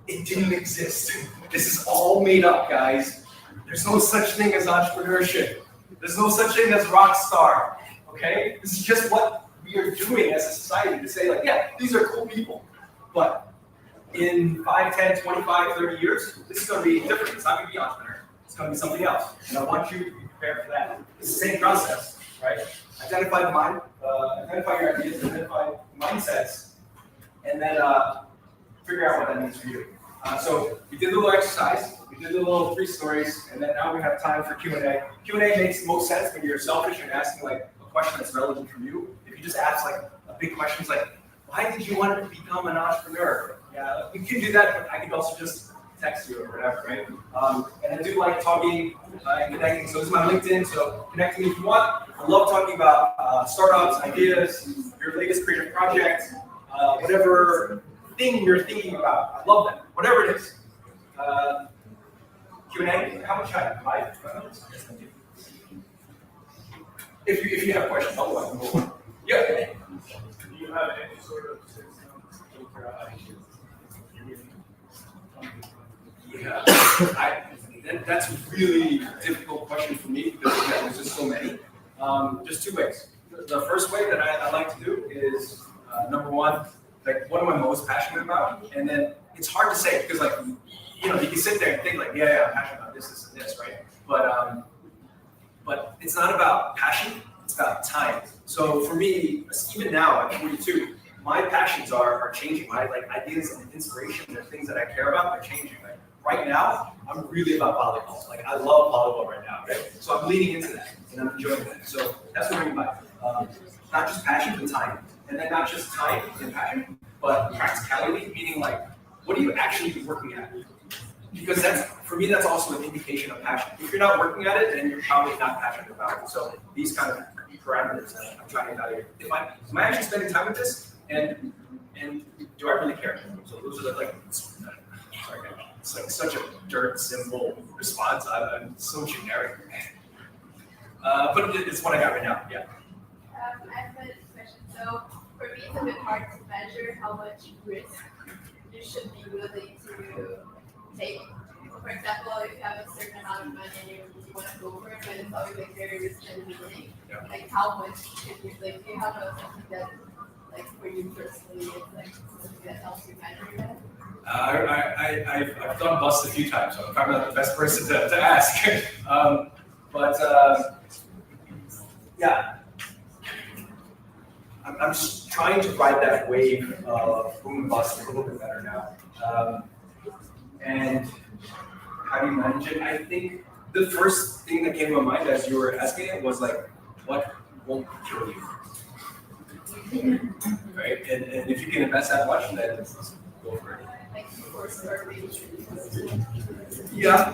It didn't exist. This is all made up, guys. There's no such thing as entrepreneurship. There's no such thing as rock star, okay? This is just what we are doing as a society to say like, yeah, these are cool people. But in 5, 10, 25, 30 years, this is going to be different. It's not going to be entrepreneur. It's going to be something else. And I want you to be prepared for that. It's the same process, right? Identify the mind, identify your ideas, identify mindsets, and then figure out what that means for you. So we did a little exercise, we did a little 3 stories, and then now we have time for Q&A. Q&A makes the most sense when you're selfish and asking like a question that's relevant for you. If you just ask like a big question, like, why did you want to become an entrepreneur? Yeah, we can do that, but I could also just text you or whatever, right? And I do like talking and connecting. So this is my LinkedIn, so connect me if you want. I love talking about startups, ideas, your latest creative project, whatever thing you're thinking about. I love that, whatever it is. Q&A, how much time? 5 minutes? If you have questions, otherwise we'll move on. Yeah. Do you have any sort of system to filter out ideas? Yeah, that's a really difficult question for me because there's just so many. Just 2 ways. The first way that I like to do is number one, like what am I most passionate about? And then it's hard to say because like, you know, you can sit there and think like, yeah, I'm passionate about this, and this, right? But it's not about passion, it's about time. So for me, even now at 42, my passions are changing. My like ideas and inspiration and things that I care about are changing. Like right now, I'm really about volleyball. Like I love volleyball right now, right? So I'm leaning into that and I'm enjoying that. So that's what I mean by not just passion, but time. And then not just time and passion, but practicality, meaning like, what are you actually working at? Because that's, for me, that's also an indication of passion. If you're not working at it, then you're probably not passionate about it. So these kind of parameters that I'm trying to evaluate. Am I actually spending time with this? And do I really care? So those are the, like, sorry, it's like such a dirt simple response. I'm so generic. But it's what I got right now, yeah. I have a question. So for me, it's a bit hard to measure how much risk you should be willing to take. For example, if you have a certain amount of money and you want to go for it, but it's always like very risky at the beginning. Yeah. Like how much should you like? Do you have something that like for you personally is like something that helps you measure that? I've done busts a few times, so I'm probably not the best person to ask. Yeah, I'm just trying to ride that wave of boom and bust a little bit better now. And how do you manage it? I think the first thing that came to my mind as you were asking it was like, what won't kill you? Right? And if you can invest that much, then go for it. Like for starvation. Yeah.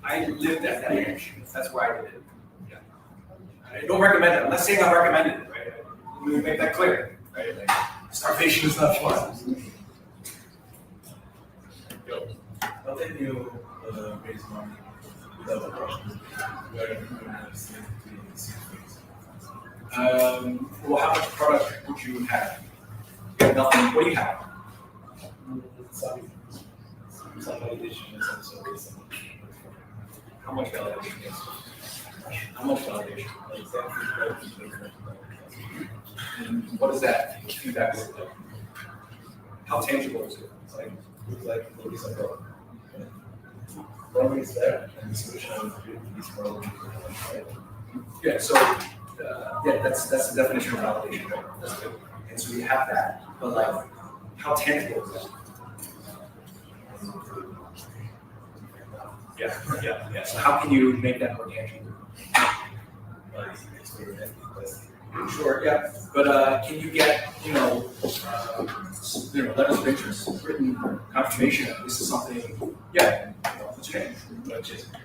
I lived at that age. That's why I did it. Yeah. I don't recommend it. I'm not saying I recommend it, right? Let me make that clear, right? Like, starvation is not fun. How can you raise money without a problem? Well, how much product would you have? You have nothing. What do you have? Some validation and some service. How much validation? Yes. How much validation? And what is that feedback look like? How tangible is it? It's like, looks like there is a problem. Problem is there, and the solution is problem. Yeah, so that's the definition of validation, right? That's good. And so you have that, but like, how tangible is that? Yeah. So how can you make that more tangible? Sure, yeah. But can you get, letters of interest, written confirmation that this is something, what's your name?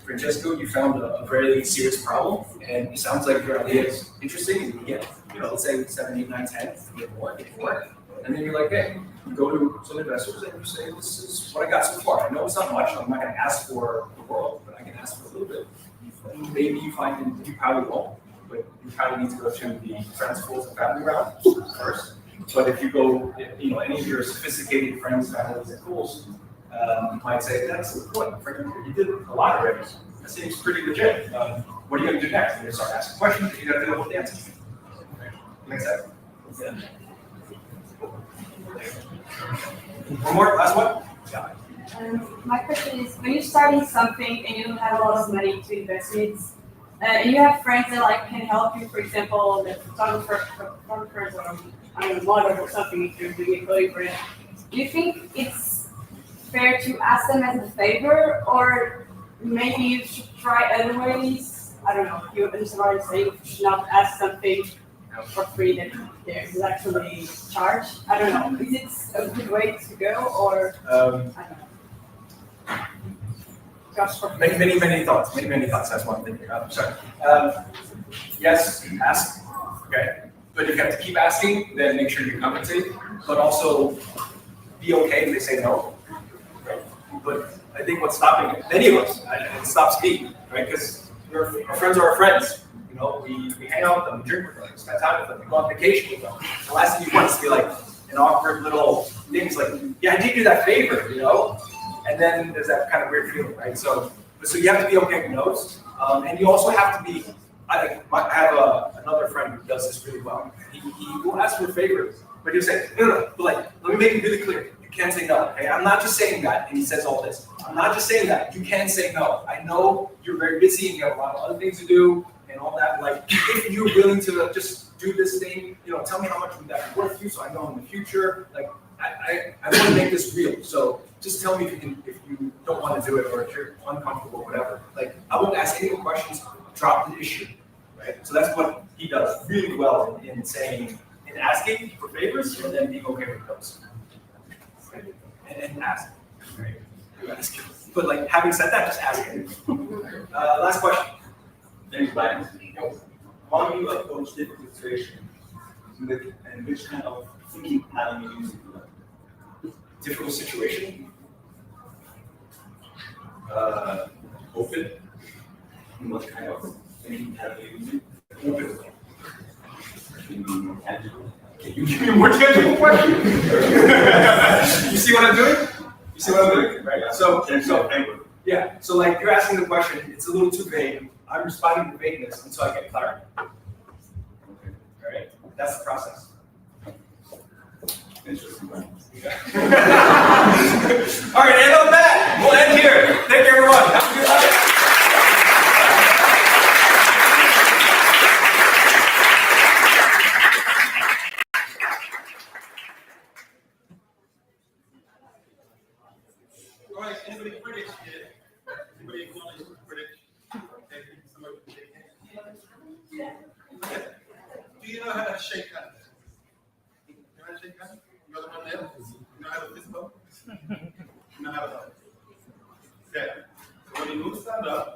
Francesco, you found a very serious problem, and it sounds like your idea is interesting, and you get, let's say 7, 8, 9, 10, you get more, and then you're like, hey, you go to some investors and you say, this is what I got so far. I know it's not much, I'm not going to ask for the world, but I can ask for a little bit. And maybe you find that you probably won't, but you probably need to go to the friends, fools, and family round first. But if you go, any of your sophisticated friends, families, and fools might say, that's the point. You did a lot already. That seems pretty legit. What are you going to do next? You're going to start asking questions, and you got to deal with the answers. Make sense? Yeah. One more, last one? Yeah. My question is, when you're starting something and you don't have a lot of money to invest in it, and you have friends that like can help you, for example, the photographers or I don't know, models or something if you're doing a clothing brand, do you think it's fair to ask them as a favor, or maybe you should try other ways? I don't know. You understand what I'm saying? You should not ask something for free that there's actually charged. I don't know. Is it a good way to go, or I don't know. Just for Many thoughts. Many thoughts. That's one thing. Sorry. Yes, ask. Okay. But if you have to keep asking, then make sure you compensate. But also be okay if they say no. Right? But I think what's stopping many of us, it stops me, right? Because our friends are our friends. You know, we hang out with them, we drink with them, we spend time with them, we go on vacation with them. The last thing you want is to be like an awkward little things like, yeah, I did you that favor, you know? And then there's that kind of weird feeling, right? So you have to be okay with no's. And you also have to be, I have another friend who does this really well. He will ask for favors, but he'll say, no, but like, let me make it really clear. You can't say no, okay? I'm not just saying that, and he says all this. I'm not just saying that. You can say no. I know you're very busy and you have a lot of other things to do and all that. Like, if you're willing to just do this thing, you know, tell me how much would that be worth to you so I know in the future. Like, I want to make this real. So just tell me if you don't want to do it or if you're uncomfortable, whatever. Like, I won't ask any more questions. Drop the issue, right? So that's what he does really well in asking for favors and then being okay with those. And ask, right? You ask. But like, having said that, just ask it. Last question. Thanks, Brian. How do you approach difficult situations, and which kind of thinking pattern you use to do that? Difficult situation? Open. And what kind of thinking pattern you use? Open. Can you be more tangible? Can you give me a more tangible question? You see what I'm doing? You see what I'm doing, right? So yeah. So like, you're asking the question, it's a little too vague. I'm responding to vagueness until I get clarity. Okay. All right. That's the process. Interesting. All right, and on that, we'll end here. Thank you, everyone. Have a good night. All right, anybody British here? Anybody acknowledge British? Okay, somebody can shake hands. Yeah. Do you know how to shake hands? You know how to shake hands? You got them on there? You know how to fist bump? You know how to bump? Okay. So when you move, stand up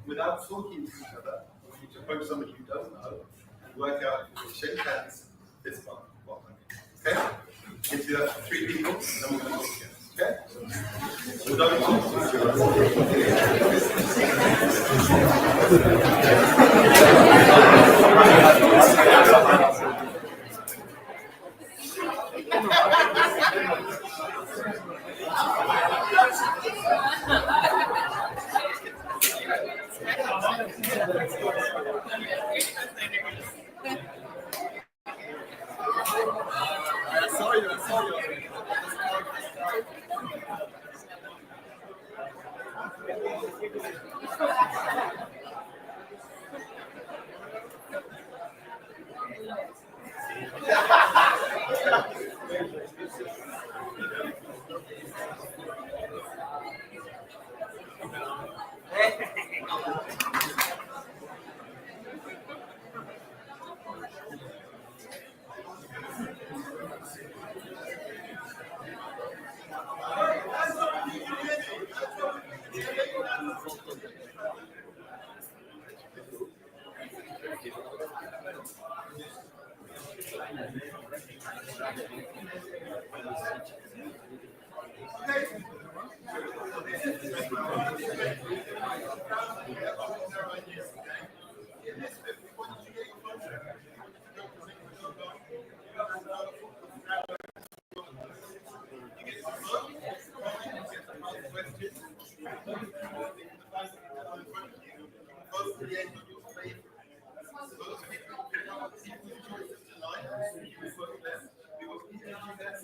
without talking to each other, I want you to approach somebody who doesn't know and work out if you shake hands, fist bump, what okay? Give you that 3 people, and then we're going to talk again. Okay? So don't talk to each I saw you.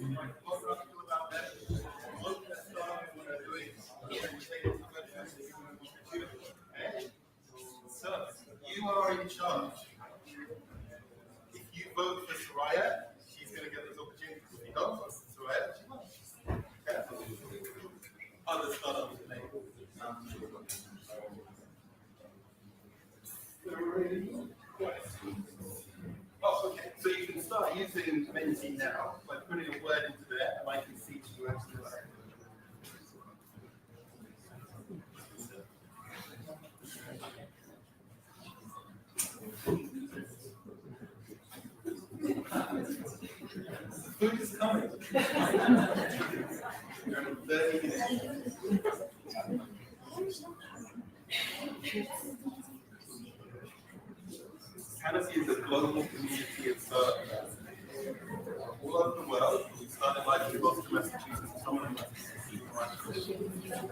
We will startup is made. Oh, okay. So you can start using Menti now by putting a word into there, and I can see you actually. Food is coming. 30 minutes. Canopy is a global community of startups. All over the world, we started life in Boston, Massachusetts, some of them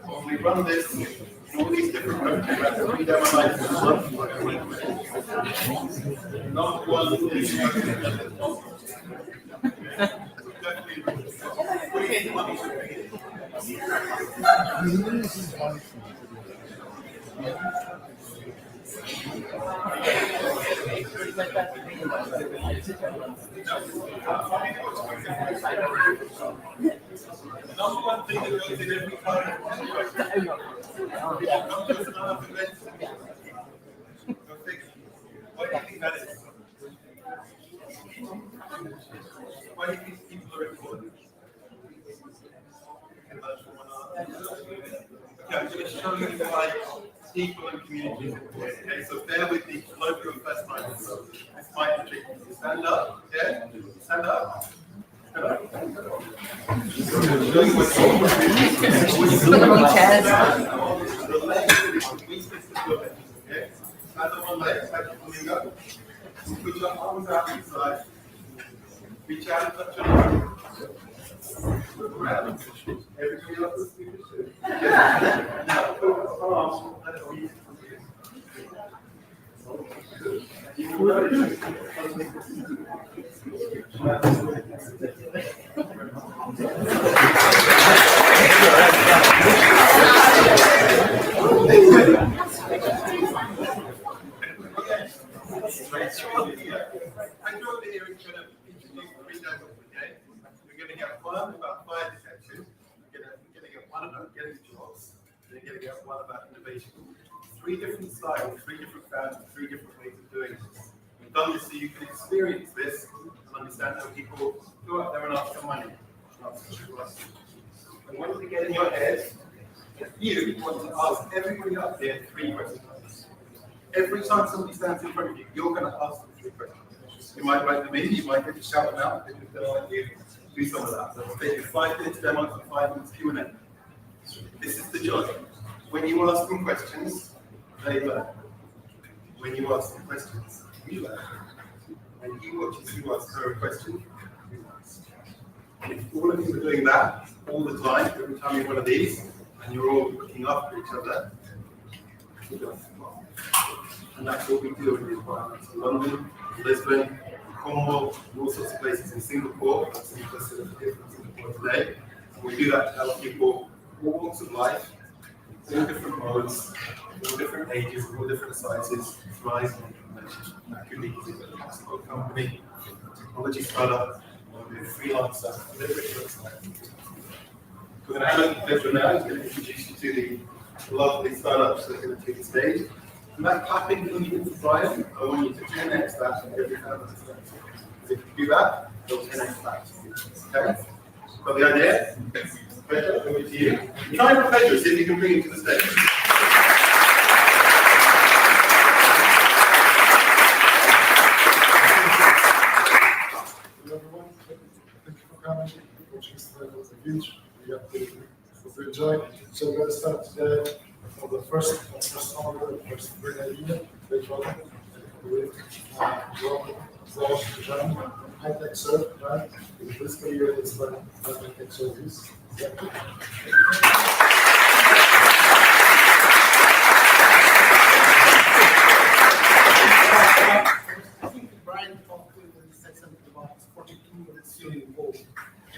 when we run this in all these different countries, we have 3 demo nights a month. Number one is number one thing that goes in every car. What do you think that is? Why do you think people are important? Okay, I'm going to show you why people and communities are important. Okay, so bear with me. Load your first time. So this might be tricky. Stand up. Yeah? Stand up. Stand up. The legs are the weakest of your legs. Okay? Stand on one leg, like you're pulling up. Put your arms out to the side. Reach out and touch your arm. Look around. Everybody else is doing this too. Now, put your arms underneath. You will I'm over here and going to introduce 3 demos, okay? We're going to get one about fire detection. We're going to get one about getting jobs. We're going to get one about innovation. 3 different styles, 3 different founders, 3 different ways of doing this. We've done this so you can experience this and understand how people go out there and ask for money. And once you get in your head, you want to ask everybody up there 3 questions. Every time somebody stands in front of you, you're going to ask them 3 questions. You might write them in, you might get to shout them out, if they don't like you, do some of that. So it'll take you 5 minutes demo and 5 minutes Q&A. This is the job. When you ask them questions, they learn. When you ask them questions, you learn. When you watch as you ask her a question, you learn. If all of you are doing that all the time, every time you're one of these, and you're all looking after each other, you're doing well. And that's what we do in the environments in London, Lisbon, Cornwall, and all sorts of places in Singapore. That's the person of Singapore today. And we do that to help people all walks of life, all different modes, all different ages, all different sizes, thrive in information. That could be a classical company, a technology startup, or a freelancer, whatever it looks like. We're going to have a pleasure now. I'm going to introduce you to the lovely startups that are going to take the stage. And that clapping that you did for Brian, I want you to 10x that every time. If you do that, they'll 10x that. Okay? Got the idea? Pleasure, over to you. Try and pleasure, see if you can bring it to the stage. Hello everyone, thank you for coming. Watching this was a huge. We have to enjoy. So we're going to start today for the first order, the first great idea. Later on, with Jean, high-tech serve, right? In this year, it's like high-tech service. Yeah. I think Brian talked when he said something about 42 when it's feeling old.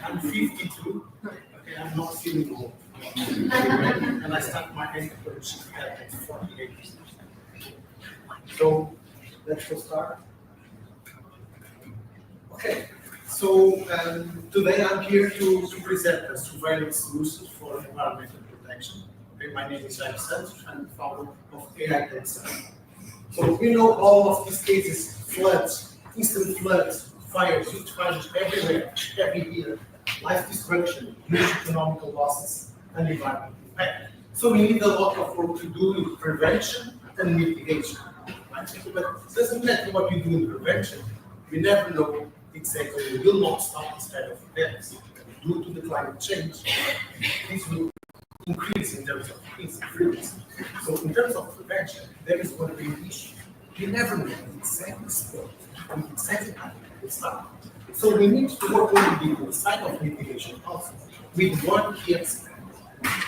I'm 52, okay, I'm not feeling old. And I start my entrepreneurship at 48. So let's go start. Okay, so today I'm here to present a surveillance solution for environmental protection. detection. Okay, my name is Jaime Santos, I'm the founder of AI Tech. So we know all of these cases, floods, instant floods, fires, huge fires everywhere, every year, life destruction, huge economical losses, and environmental impact. So we need a lot of work to do in prevention and mitigation. Right? But it doesn't matter what you do in prevention, we never know exactly, we will not stop this kind of events. Due to the climate change, this will increase in terms of frequency. So in terms of prevention, there is one big issue. You never know exactly spot and exactly how it will start. So we need to work on the side of mitigation also with one key aspect,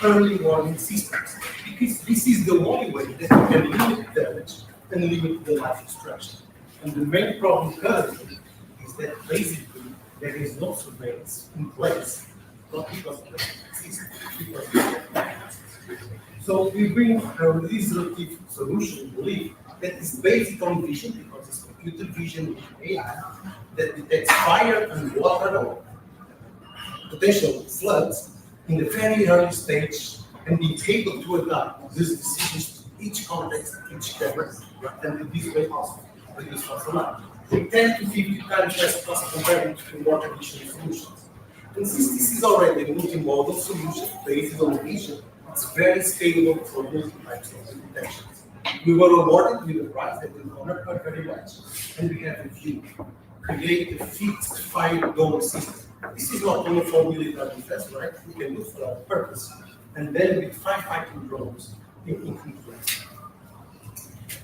early warning systems, because this is the only way that we can limit damage and limit the life destruction. And the main problem currently is that basically there is no surveillance in place, not because of the system, because of the So we bring a disruptive solution, believe, that is based on vision, because it's computer vision with AI, that detects fire and water or potential floods in the very early stage and be able to adapt these decisions to each context, each camera, and this way also reduce false alarm. 10 to 50 times less cost compared to more traditional solutions. And since this is already a multimodal solution based on vision, it's very scalable for multiple types of detections. We were awarded with a prize that we honored very much, and we have a view. Create a fixed fire dome system. This is not only for military defense, right? We can use for our purpose. And then with 5 fighting drones in place.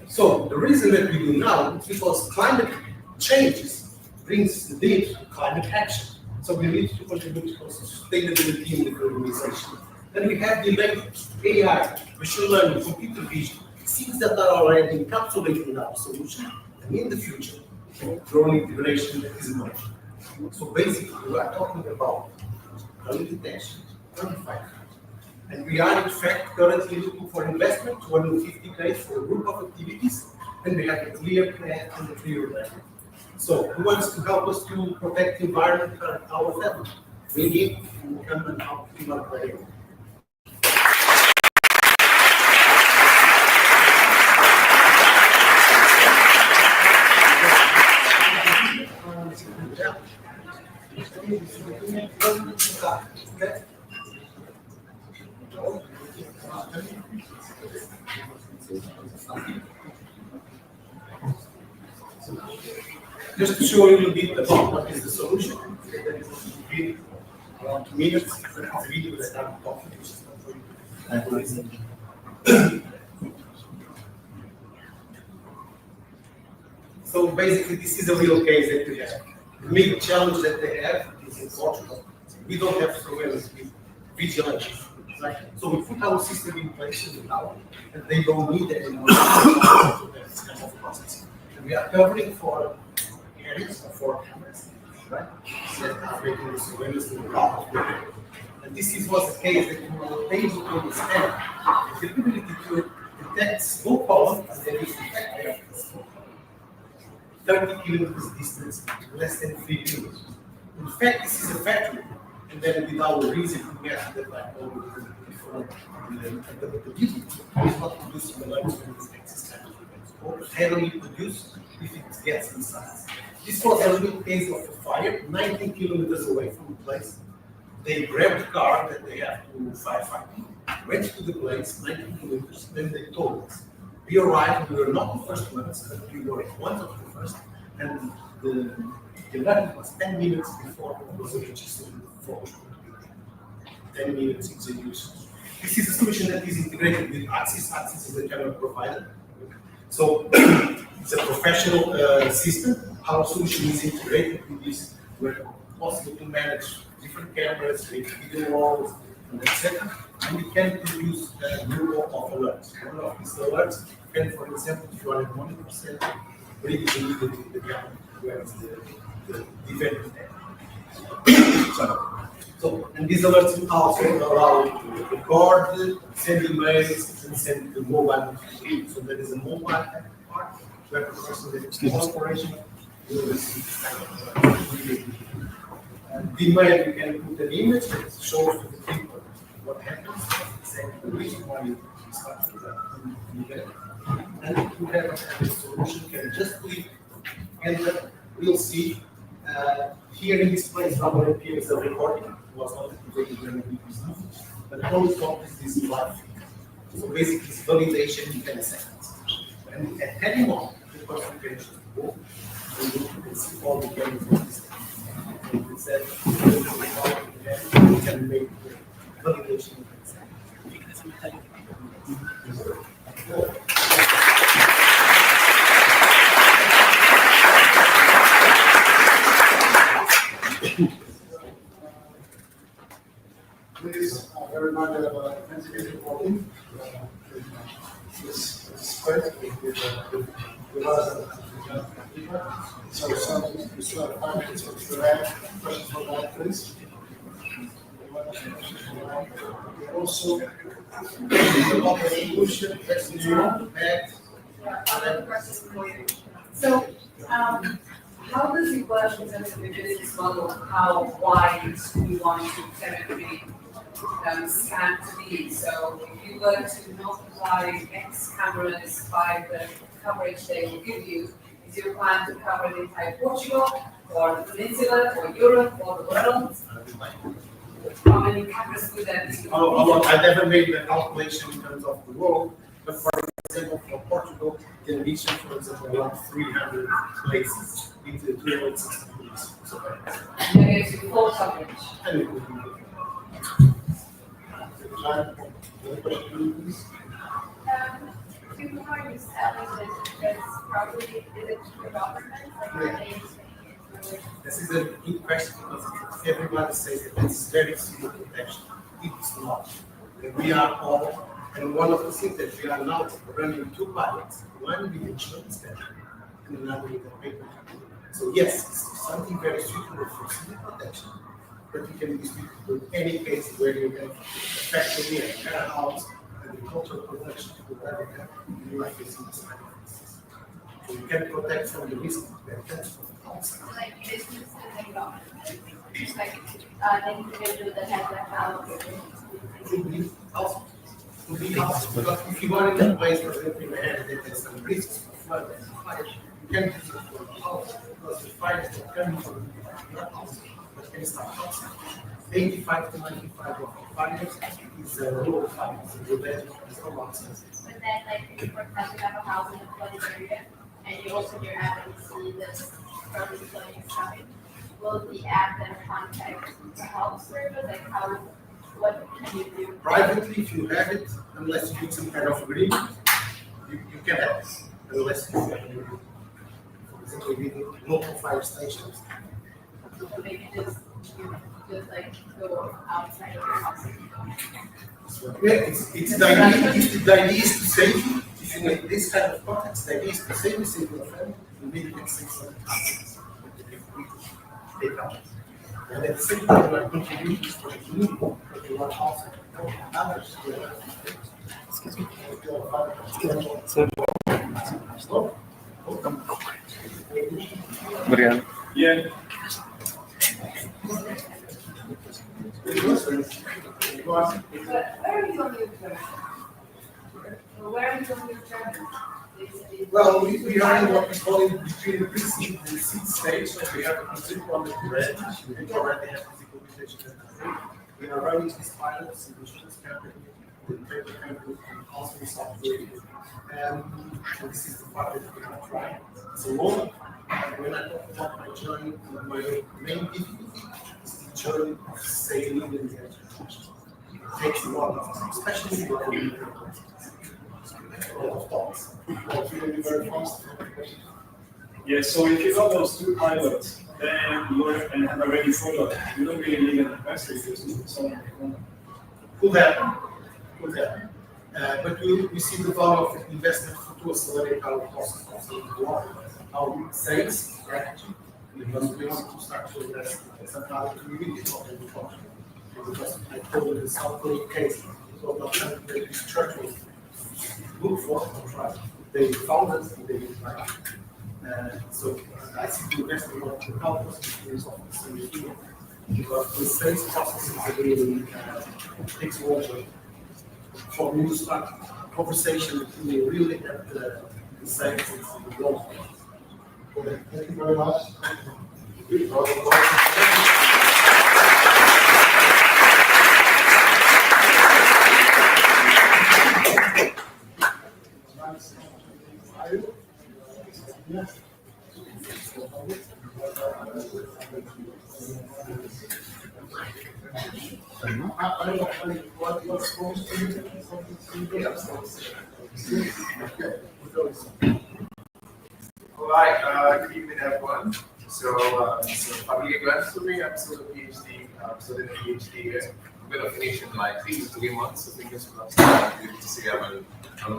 So the reason that we do now is because climate changes brings the need to climate action. So we need to contribute to sustainability in the urbanization. Then we have the AI, machine learning, computer vision, things that are already encapsulated in our solution, and in the future, drone integration that is emerging. So basically, we are talking about early detection, early fight. And we are, in fact, currently looking for investment, 250K for a group of activities, and we have a clear plan and a clear plan. So who wants to help us to protect the environment and our family? We need to come and help humanitarian. Just to show you a little bit about what is the solution, around 2 minutes, the video that I'm talking to. So basically, this is a real case that we have. The main challenge that they have is in Portugal. We don't have surveillance with vigilance. Right? So we put our system in place now, and they don't need it anymore. This kind of process. And we are covering for areas of 4 cameras, right? That are making the surveillance in the top of the area. And this was a case that we were able to understand the capability to detect smoke column, and there is in fact there. 30 kilometers distance, less than 3 kilometers. In fact, this is a factory, and then with our reason we have that like all before the beauty is not producing the lights when it's excess time. Or heavily produced if it gets inside. This was a real case of a fire 19 kilometers away from the place. They grabbed the car that they have to firefight, went to the place 19 kilometers, then they told us. We arrived, we were not the first ones, but we were one of the first, and the event was 10 minutes before it was registered for 10 minutes execution. This is a solution that is integrated with Axis. Axis is a camera provider. So it's a professional system. Our solution is integrated with this, where possible to manage different cameras, video walls, and etc. And we can produce a group of alerts. One of these alerts can, for example, if you are at 100%, bring the camera where is the event is there. So, and these alerts also allow you to record, send emails, and send the mobile notification. So there is a mobile part where the person that is operational will receive the email. You can put an image that shows to the people what happens, exactly the reason why you start to do that. And if you have a solution, you can just click enter. We'll see here in this place our appears a recording. It was not activated when we used it, but all it is this live. So basically, it's validation in 10 seconds. And at any moment, the person can just go and you can see all the games of this. And it said, we can make the validation in 10 seconds. Please, everybody have a individual voting. This spread with us. So some, we still have 5 minutes for Q&A. Questions for that, please. Also, about the solution, that's new, So, how does it work in terms of the business model? How wide we want to technically scan to be? So, if you were to multiply X cameras by the coverage they will give you, is your plan to cover the entire Portugal, or the peninsula, or Europe, or the world? How many cameras would that be? I never made the calculation in terms of the world, but for example, for Portugal, the reach, for example, around 300 places into 360 degrees. So, And that gives you full coverage. and it would be People are just telling that that's probably is it the government, like Yeah. they This is a good question because everybody says that it's very simple protection. It's not. And we are all, and one of the things that we are now running 2 pilots, one with insurance company and another with a paper company. So yes, it's something very suitable for civil protection, but it can be suitable in any case where you have effectively a care house, agricultural production, whatever, you are facing the side effects. So you can protect from the risk that comes from the outside. like businesses and government. It's like an individual that has a house. Could be also. Could be also, because if you are in a place, for example, in the area that has some risks for flood and fire, you can use it for the house, because the fires that come from your house, but can start outside. 85 to 95 of the fires is a rural fire, so the best is from outside. But then like if you for example have a house in a flooded area and you open your app and you see this from the flooding is coming, will the app then contact the health service? Like how, what can you do? Privately, if you have it, unless you do some kind of agreement, you can have it, unless you have an agreement. For example, with local fire stations. So maybe just like go outside of your house. Yeah, it's the idea is to save, if you make this kind of context, the idea is to save your friend, and maybe you can save some assets that you can take out. And at the same time, you are contributing for the community, but you are also others. Excuse me. Obrigado. Yeah. But where are you on your journey? Where are you on your journey? Well, we are in what we call in between the pre-seed and the seed stage, so we have a principle on the bread, we already have physical mutation. We are running these pilots in the insurance company, the paper company, and also in software. And this is the part that we are trying. It's a long, when I talk about my journey, my main difficulty is the journey of sailing in the education. It takes a lot of time, especially for the a lot of thoughts. Very fast. Yeah, so if you got those 2 pilots, then you're and have already followed, you don't really need an investor because it's someone. Could happen. But we see the value of investment to accelerate our process of our sales strategy, because we want to start to invest in some other communities of agriculture. Because I told you the South Korea case, so not something that this church was look for or try. They found us and they tried. So I see the investment of the help us in terms of the same Because the sales process is really takes work for me to start a conversation with me really at the sales and the growth. Okay, thank you very much. Yes. All right, good evening, everyone. So familiar glance to me, I'm still a PhD, studying a PhD here. I'm going to finish in like 3 months, so fingers crossed. I'm able to see I'm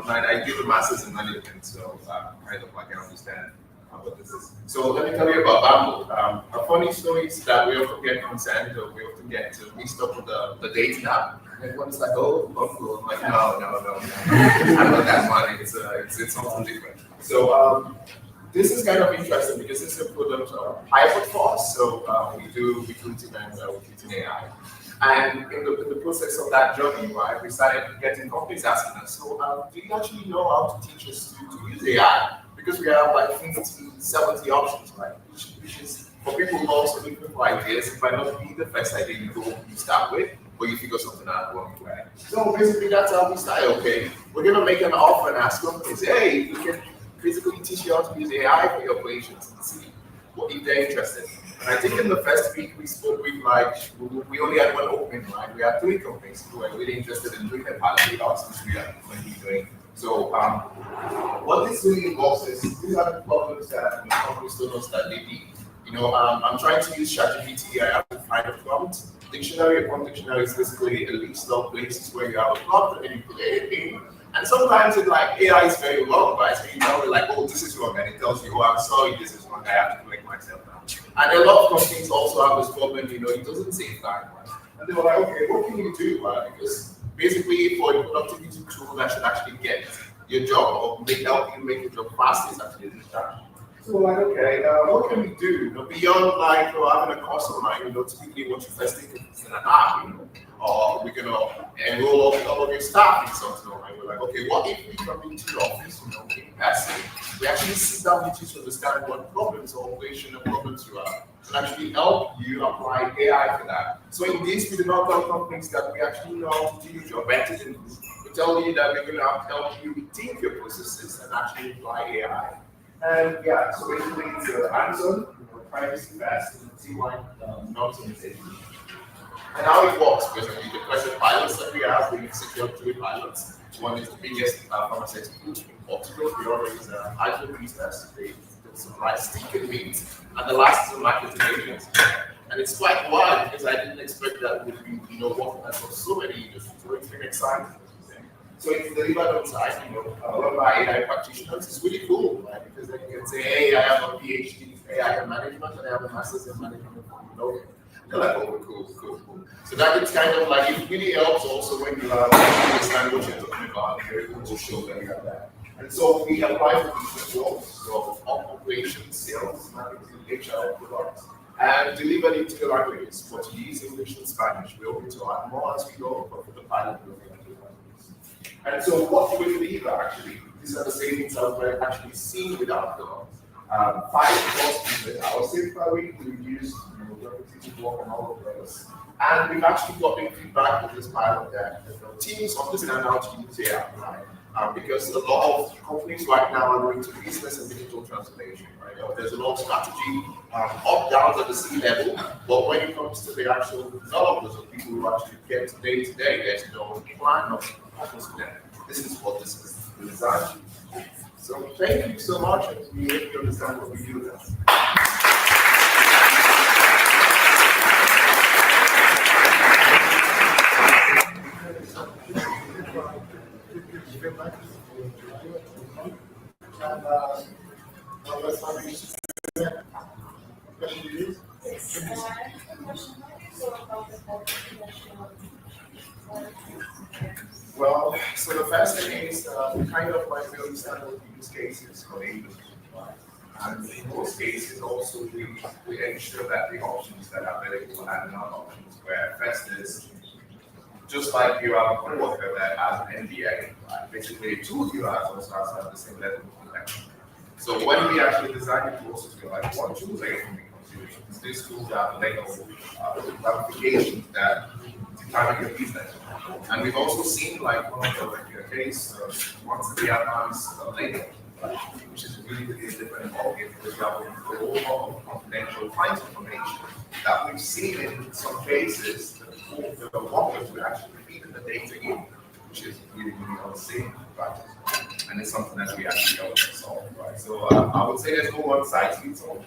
I did a master's in management, so kind of like I understand what this is. So let me tell you about Bamboo. A funny story is that we often get concerned, or we often get mixed up with the dating app. And everyone's like, oh, Bamboo. I'm like, no. I'm not that one. It's something different. So this is kind of interesting because this is a product of hybrid for us. So we do recruiting and recruiting AI. And in the process of that journey, right, we started getting companies asking us, so do you actually know how to teach us to use AI? Because we have like 50, 70 options, right? Which is for people who also looking for ideas. It might not be the first idea you start with, but you figure something out along the way. So basically that's how we started, okay? We're gonna make an offer and ask companies, hey, we can basically teach you how to use AI for your operations and see what if they're interested. And I think in the first week we spoke with we only had one opening, right? We had 3 companies who were really interested in doing the pilot with us, which we are going to be doing. So what this really involves is these are the problems that companies told us that they need. I'm trying to use ChatGPT. I have to find a prompt. Dictionary, a prompt dictionary is basically a list of places where you have a prompt and then you put it in. And sometimes it's like AI is very wrong, right? So you know, like, oh, this is wrong, and it tells you, oh, I'm sorry, this is wrong. I have to correct myself now. And a lot of companies also have this problem, it doesn't save time, right? And they were like, okay, what can you do, right? Because basically, for a productivity tool that should actually get your job or help you make your job fast is actually this challenge. So we're like, okay, what can we do? Beyond like having a course online, typically what you first think is an app, or we're gonna enroll all of your staff in something online. We're like, okay, what if we come into your office, in person, we actually sit down with you to understand what problems or operational problems you have, and actually help you apply AI for that. So in this, we do not tell companies that we actually know how to do your job better than you. We tell you that we're gonna help you rethink your processes and actually apply AI. And yeah, so basically it's hands-on, privacy fast, and T1 non-solicitation. And how it works, basically, the present pilots that we have, we secured 3 pilots. One is the biggest pharmaceutical in Portugal, the other is a hydro business, they supply stick and meat, and the last is a marketing agency. And it's quite wild because I didn't expect that would be, working across so many industries, so it's been exciting. So it's delivered on site, run by AI practitioners. It's really cool, right? Because then you can say, hey, I have a PhD in AI management and I have a master's in management. They're like, oh, cool. So that is kind of like, it really helps also when you understand what you're talking about. You're able to show that you have that. And so we apply for these roles, so operations, sales, marketing, HR, products, and deliver it to the languages, Portuguese, English, and Spanish. We're hoping to add more as we go, but for the pilot, we're going to do that. And so what we believe actually, these are the savings that we're actually seeing with our products. 5 courses, our save per week, we reduce repetitive work on all of those. And we've actually gotten feedback with this pilot that teams understand how to use AI, right? Because a lot of companies right now are going to business and digital transformation, right? There's a lot of strategy up, down at the C level, but when it comes to the actual developers or people who actually get day to day, there's no plan of happens to them. This is what this is designed. So thank you so much, and we hope you understand what we do now. Well, so the first thing is we kind of like really start with use cases for the industry. And in most cases, also, we ensure that the options that are available are not options where first is, just like you have a coworker that has an MBA, right? Basically a tool you have also has to have the same level of connection. So when we actually design the tools, we like, what tools are you going to be consuming? These tools have legal ramifications that determine your business. And we've also seen like one of the case, once the advance legal, which is really a different ballgame because you have a whole lot of confidential client information that we've seen in some cases the workers will actually feed the data in, which is really, really unsafe practice. And it's something that we actually don't solve, right? So I would say there's no one size fits all.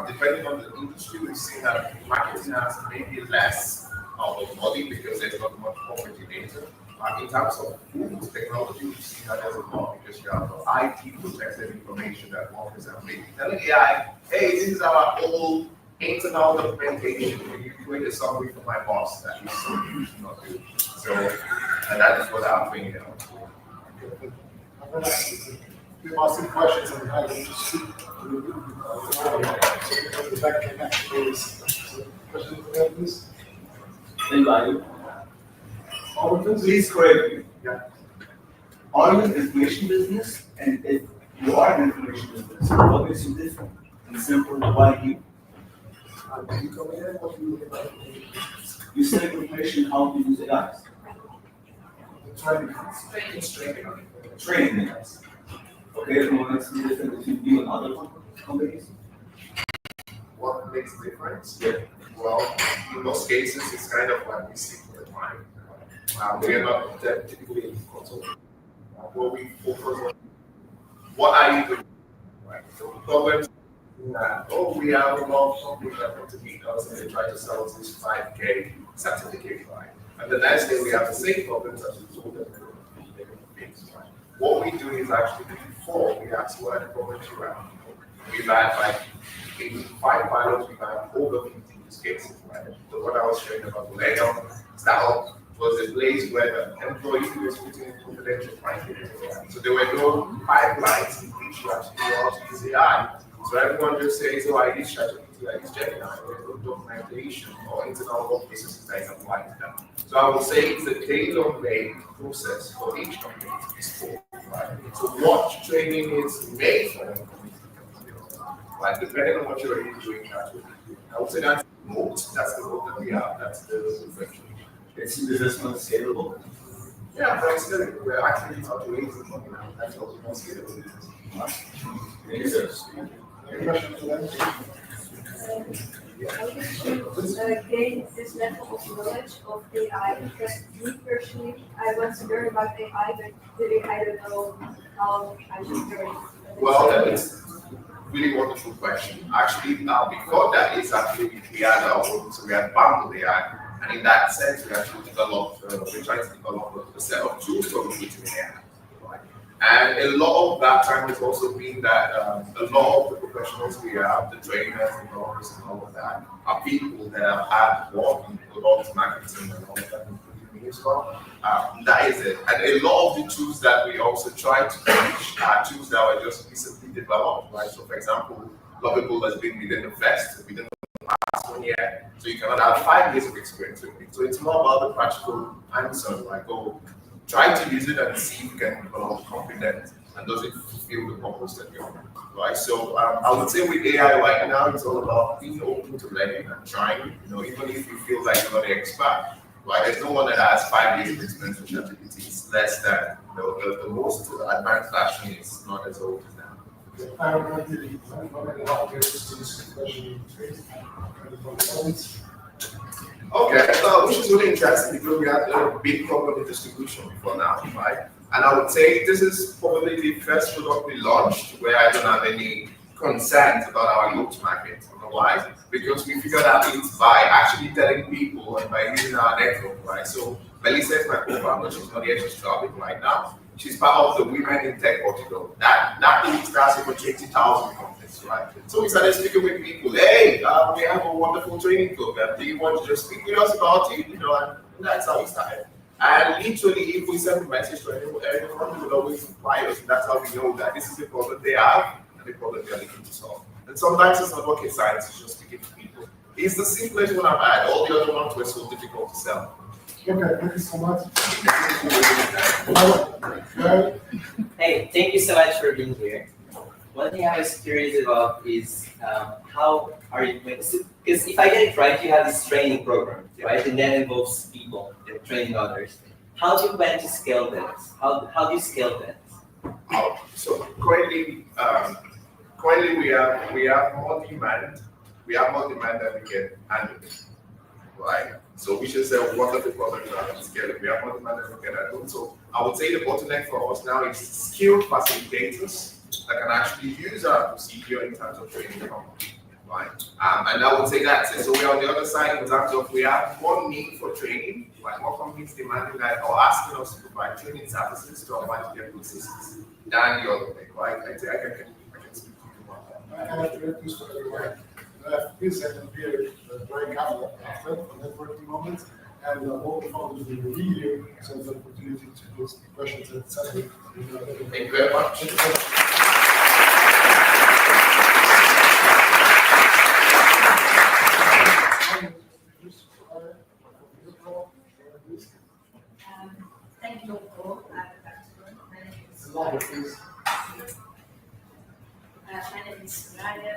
Depending on the industry, we've seen that marketing has maybe less of a body because there's not much property data. In terms of technology, we've seen that there's a lot because you have IP protected information that workers have made. Telling AI, hey, this is our old internal documentation. Can you create a summary for my boss that he's so you should not do? So, and that is what I'm bringing out. I'm going to ask some questions on how you speak. So the back can actually raise questions for that, please. Anybody? Please correct me. Yeah. Are you an information business? And if you are an information business, what makes you different? And simple, why you? Can you come in? What do you look about? You sell information how to use AI. Training AI. Okay, what makes you different between you and other companies? What makes the difference? Yeah. Well, in most cases, it's kind of like we see for the client. We are not that typically consulting. What we focus on, what are you doing? Right. So the problems that, we have a lot of companies that want to meet us and they try to sell us this 5K certificate, right? And the next day we have the same problems as we told them they can fix, right? What we do is actually before we ask what are the problems you have. We've had like in 5 pilots, we've had over 50 use cases, right? So what I was sharing about the layout, startup was a place where the employee was putting in confidential findings. So there were no pipelines in which you actually know how to use AI. So everyone just says, oh, I use ChatGPT, I use Gemini. There's no documentation or internal work processes that is applied to them. So I would say it's a tailor-made process for each company to be spoken, right? So what training is made for them, like depending on what you're already doing, I would say that's the moat. That's the moat that we have. That's the differential. Is this not scalable? Yeah, but it's scalable. We're actually calculating money now. That's what we want scalable. Any questions for them? How did you gain this level of knowledge of AI? Because me personally, I want to learn about AI, but really I don't know how I should learn it. Well, that is really wonderful question. Actually, before that, it's actually we had our own, so we had bundled AI. And in that sense, we actually developed, we tried to develop a set of tools for computing AI. Right? And a lot of that time has also been that a lot of the professionals we have, the trainers, the developers, and all of that, are people that have had work in a lot of marketing and all of that, including me as well. That is it. And a lot of the tools that we also try to teach are tools that were just recently developed, right? So, for example, Lovable has been within the vest, within the past 1 year, so you cannot have 5 years of experience with it. So it's more about the practical answer, like, try to use it and see if you can become confident and does it fulfill the purpose that you're on, right? So I would say with AI right now, it's all about being open to learning and trying, even if you feel like you're not an expert, right? There's no one that has 5 years of experience with ChatGPT. It's less than the most advanced version is not as old as that. I don't know Okay, which is really interesting because we had a big problem with distribution before now, right? And I would say this is probably the first product we launched where I don't have any concerns about our go-to-market. You know why? Because we figured out it by actually telling people and by using our network, right? So Melissa is my co-founder, she's not here, she's traveling right now. She's part of the Women in Tech Portugal. That really starts over 20,000 companies, right? So we started speaking with people. Hey, we have a wonderful training program. Do you want to just speak with us about it? And that's how we started. And literally, if we send a message to anyone, we will always reply us. And that's how we know that this is the problem they have. the problem they are looking to solve. And sometimes it's not rocket science, it's just speaking to people. It's the simplest one I've had. All the other ones were so difficult to sell. Okay, thank you so much. Hey, thank you so much for being here. One thing I was curious about is how are you going to, because if I get it right, you have this training program, right? And that involves people, they're training others. How do you plan to scale that? How do you scale that? So currently we have more demand. We have more demand than we can handle, right? So we should say what are the problems that are scaling? We have more demand than we can handle. So I would say the bottleneck for us now is skilled facilitators that can actually use our procedure in terms of training the company, right? And I would say that. So we are on the other side in terms of we have more need for training, like more companies demanding that or asking us to provide training services to advance their processes than the other thing, right? I can speak to you about that. I have to introduce to everyone. Please have here break after for networking moments, and all the founders will be here, so the opportunity to ask questions, etc. Thank you very much. Thank you all. My name is Soraya.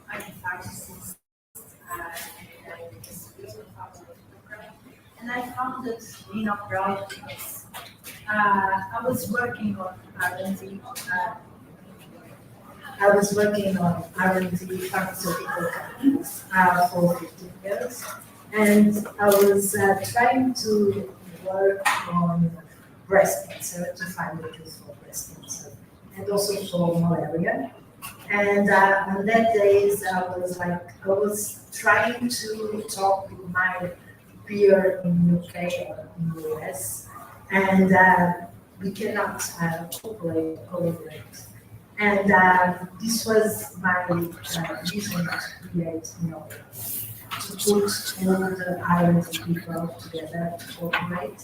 I'm a pharmacist and I founded DemoNightkX because I was working on R&D. I was working on R&D pharmaceutical companies for 15 years, and I was trying to work on breast cancer, to find a cure for breast cancer, and also for malaria. And on that days, I was trying to talk with my peer in UK or in the US, and we cannot collaborate. And this was my vision to create, to put all the R&D people together to cooperate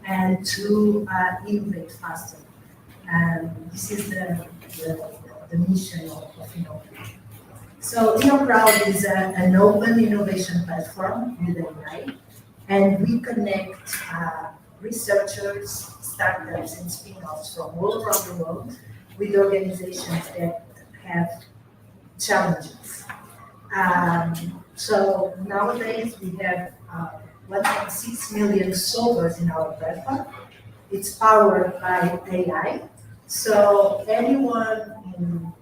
and to innovate faster. This is the mission of InnoCrowd. So InnoCrowd is an open innovation platform with AI, and we connect researchers, startups, and spin-offs from all around the world with organizations that have challenges. So nowadays we have 1.6 million solvers in our platform. It's powered by AI. So anyone in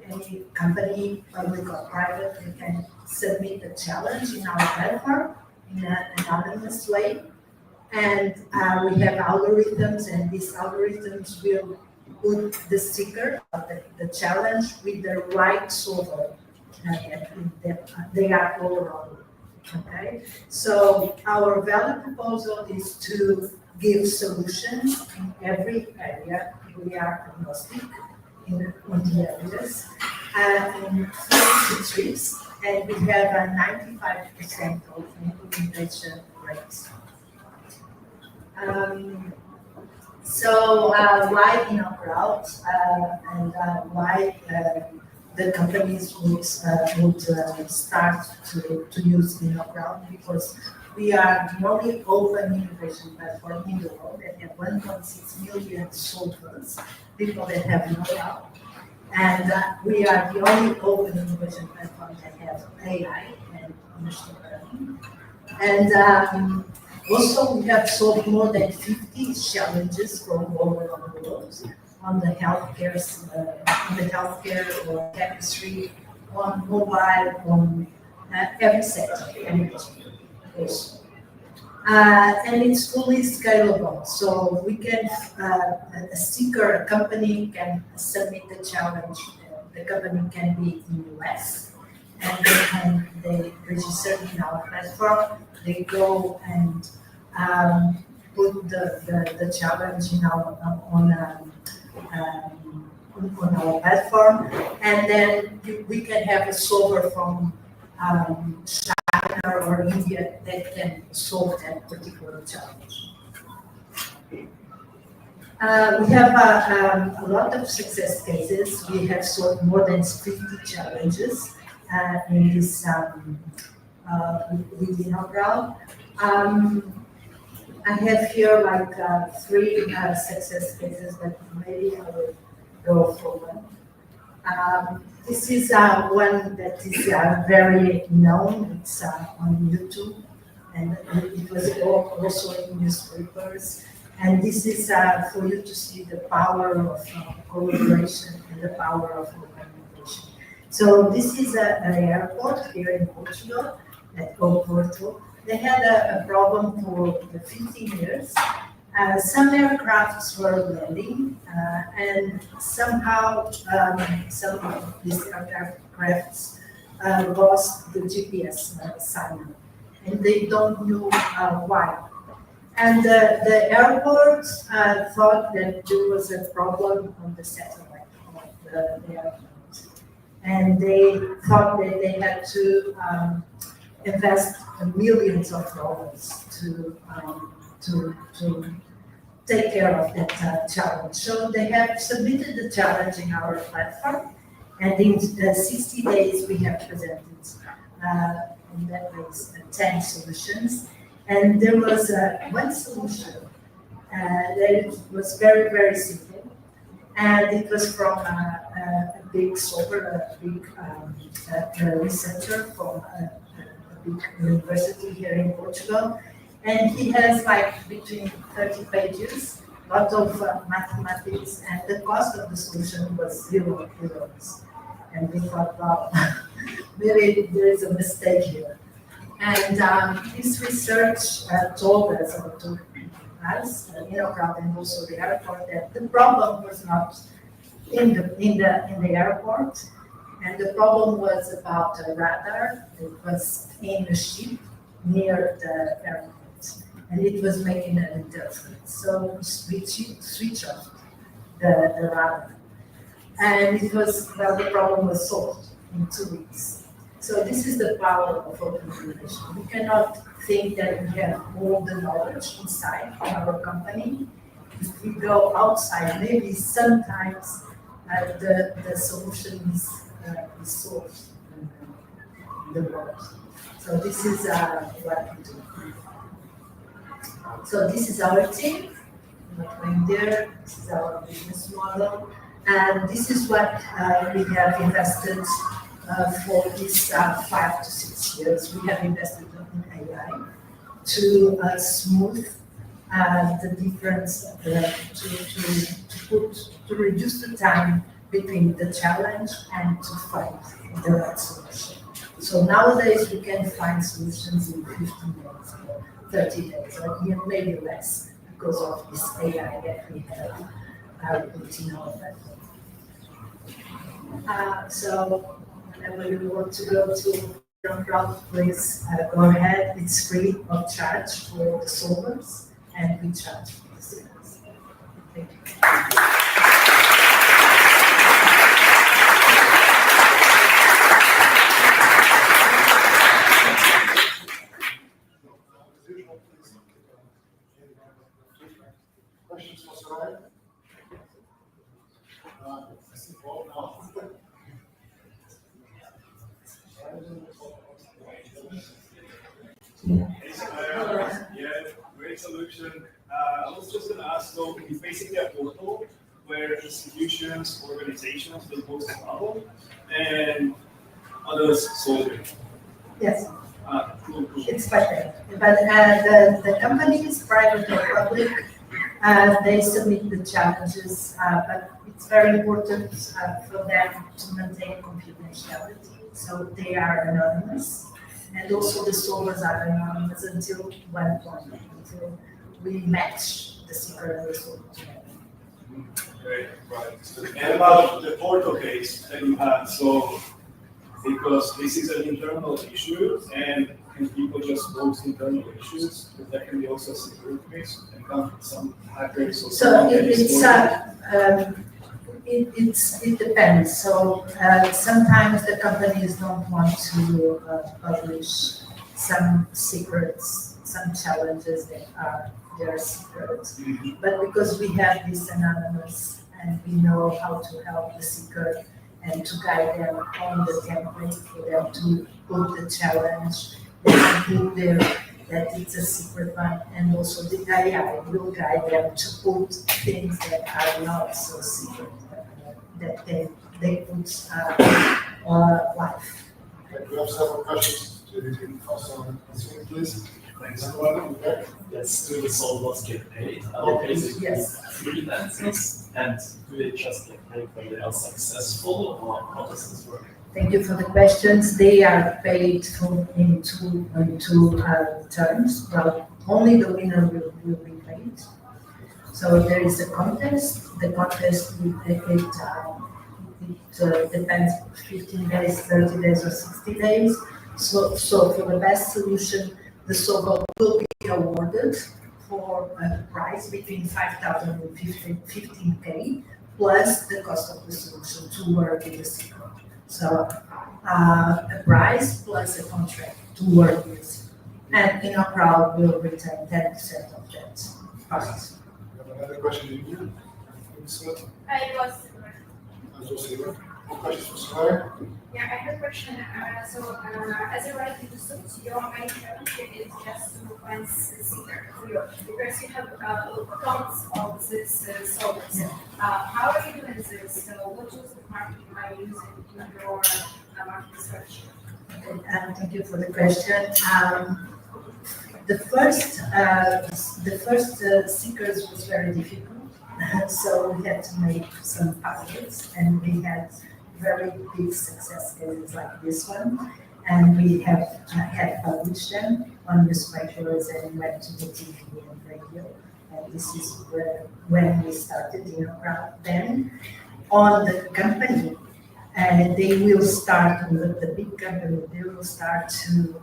any company, public or private, they can submit a challenge in our platform in an anonymous way. And we have algorithms, and these algorithms will put the sticker of the challenge with the right solver. They are all around. Okay, so our value proposal is to give solutions in every area. We are agnostic on the areas, in 4 streams, and we have a 95% of implementation rate. So why InnoCrowd, and why the companies would start to use InnoCrowd? Because we are the only open innovation platform in the world that have 1.6 million solvers, people that have know-how. And we are the only open innovation platform that have AI and machine learning. And also, we have solved more than 50 challenges from all around the world on the healthcare, or chemistry, on mobile, on every sector, energy. And it's fully scalable, so we can, a company can submit the challenge. The company can be in the US, and they register in our platform. They go and put the challenge in on our platform, and then we can have a solver from China or India that can solve that particular challenge. We have a lot of success cases. We have solved more than 50 challenges in this with inaugural. I have here like 3 success cases that maybe I will go forward. This is one that is very known. It's on YouTube, and it was also in newspapers. And this is for you to see the power of collaboration and the power of organization. So this is an airport here in Portugal, at Porto. They had a problem for 15 years. Some aircrafts were landing, and somehow some of these aircrafts lost the GPS signal, and they don't know why. And the airport thought that there was a problem on the satellite of the airport, and they thought that they had to invest millions of dollars to take care of that challenge. So they have submitted the challenge in our platform, and in 60 days we have presented in that case 10 solutions. And there was one solution that was very, very simple, and it was from a big solver, a big researcher from a big university here in Portugal. And he has like between 30 pages, a lot of mathematics, and the cost of the solution was €0. And we thought, wow, maybe there is a mistake here. And this research told us, or to us, and also the airport, that the problem was not in the airport, and the problem was about a radar that was in the ship near the airport, and it was making an interference. So we switched off the radar, and the problem was solved in 2 weeks. So this is the power of open innovation. We cannot think that we have all the knowledge inside our company. If we go outside, maybe sometimes the solution is solved in the world. So this is what we do. So this is our team. I'm not going there. This is our business model. And this is what we have invested for these 5 to 6 years. We have invested in AI to smooth the difference, to reduce the time between the challenge and to find the right solution. So nowadays we can find solutions in 15 days, or 30 days, or even maybe less, because of this AI that we have put in our platform. So whenever you want to go to your crowd, please go ahead. It's free of charge for the solvers, and we charge for the solvers. Thank you. Questions for Soraya? I see Paul now. Yeah, great solution. I was just going to ask, so it's basically a portal where institutions, organizations, they post a problem and others solve it. Yes. Cool. It's better. But the company is private or public. They submit the challenges, but it's very important for them to maintain confidentiality. So they are anonymous, and also the solvers are anonymous until one point, until we match the secret and the solver together. Great, right. And about the portal case that you had, so because this is an internal issue, and can people just post internal issues? But that can be also a security case, and come some hackers or so it depends. So sometimes the companies don't want to publish some secrets, some challenges that are their secrets. But because we have this anonymous and we know how to help the seeker and to guide them on the template for them to put the challenge, they can put there that it's a secret one, and also the AI will guide them to put things that are not so secret, that they put life. Okay, we have several questions to also answer, please. Thanks. Anyone? Okay. Yes, do the solvers get paid? Are they basically Yes. freelancers? And do they just get paid when they are successful, or how does this work? Thank you for the questions. They are paid in two terms. Well, only the winner will be paid. So there is a contest. The contest depends 15 days, 30 days, or 60 days. So for the best solution, the solver will be awarded for a price between 5,000 and 15K plus the cost of the solution to work in the secret. So a price plus a contract to work with. And in our crowd will return 10% of that price. We have another question in here. It was. Questions for Sarah? Yeah, I have a question. As a right institute, your main challenge is just to find seeker for you, because you have tons of these solvers. Yeah. How are you doing this? So what tools of marketing are you using in your marketing strategy? Okay, thank you for the question. The first seekers was very difficult. So we had to make some pilots, and we had very big success cases like this one, and we have had published them on newspapers and went to the TV and radio. And this is when we started crowd. Then on the company, they will start with the big company. They will start to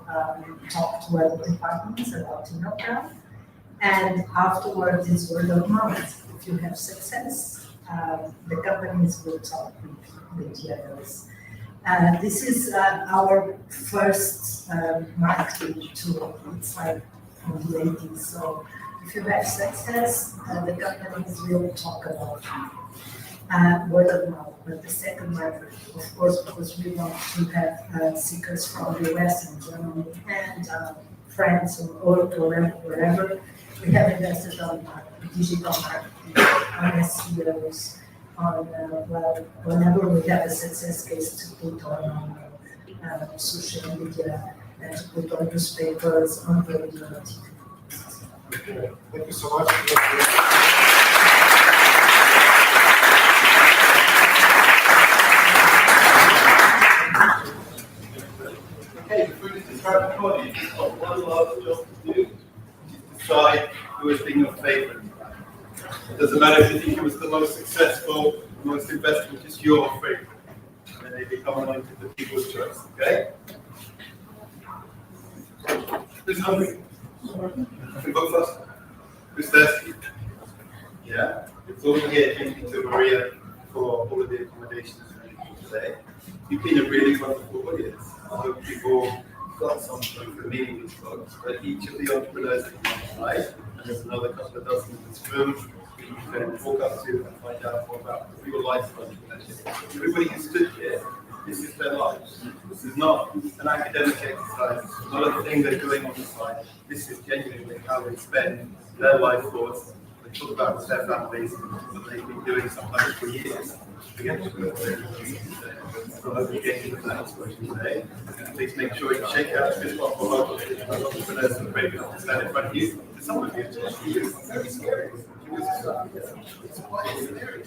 talk to other departments about crowd, and afterwards it's word of mouth. If you have success, the companies will talk with the others. This is our first marketing tool. It's like from the 80s. So if you have success, the companies will talk about you. Word of mouth. But the second one, of course, because we want to have seekers from the US and Germany and France or wherever, we have invested on digital marketing, on SEOs, on whenever we have a success case to put on social media and to put on newspapers, on radio, and TV. Okay, thank you so much. Okay, before we start recording, you've got one last job to do, decide who has been your favorite. It doesn't matter if you think it was the most successful, the most investment, just your favorite. And then they become anointed the people's choice, okay? Who's hungry? I can go first. Who's thirsty? Yeah? It's all here. Thank you to Maria for all of the accommodations today. You've been a really wonderful audience. I hope you've all got something from meeting these folks. But each of the entrepreneurs that you tonight, and there's another couple of dozen in this room, who you can walk up to and find out more about real life entrepreneurship. Everybody who stood here, this is their lives. This is not an academic exercise, not a thing they're doing on the side. This is genuinely how they spend their life thoughts. They talk about with their families, what they've been doing sometimes for years. Please make sure you check out this one for local entrepreneurs and brave enough to stand in front of you. Some of you it's very scary. It's quite scary.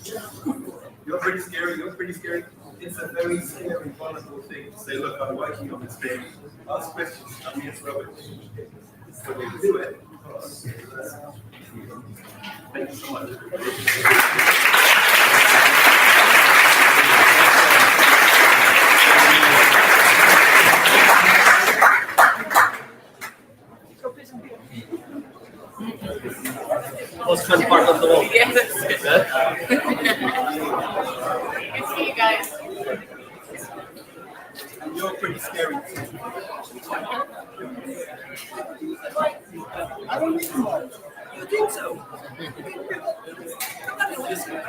You're pretty scary, you're pretty scary. It's a very scary, wonderful thing to say, look, I'm working on this thing. Ask questions, tell me it's rubbish. So we do it. Thank you so much. Most fun part of the world. Yes. It's you guys. And you're pretty scary too. I don't need to. think so. Come on, listen.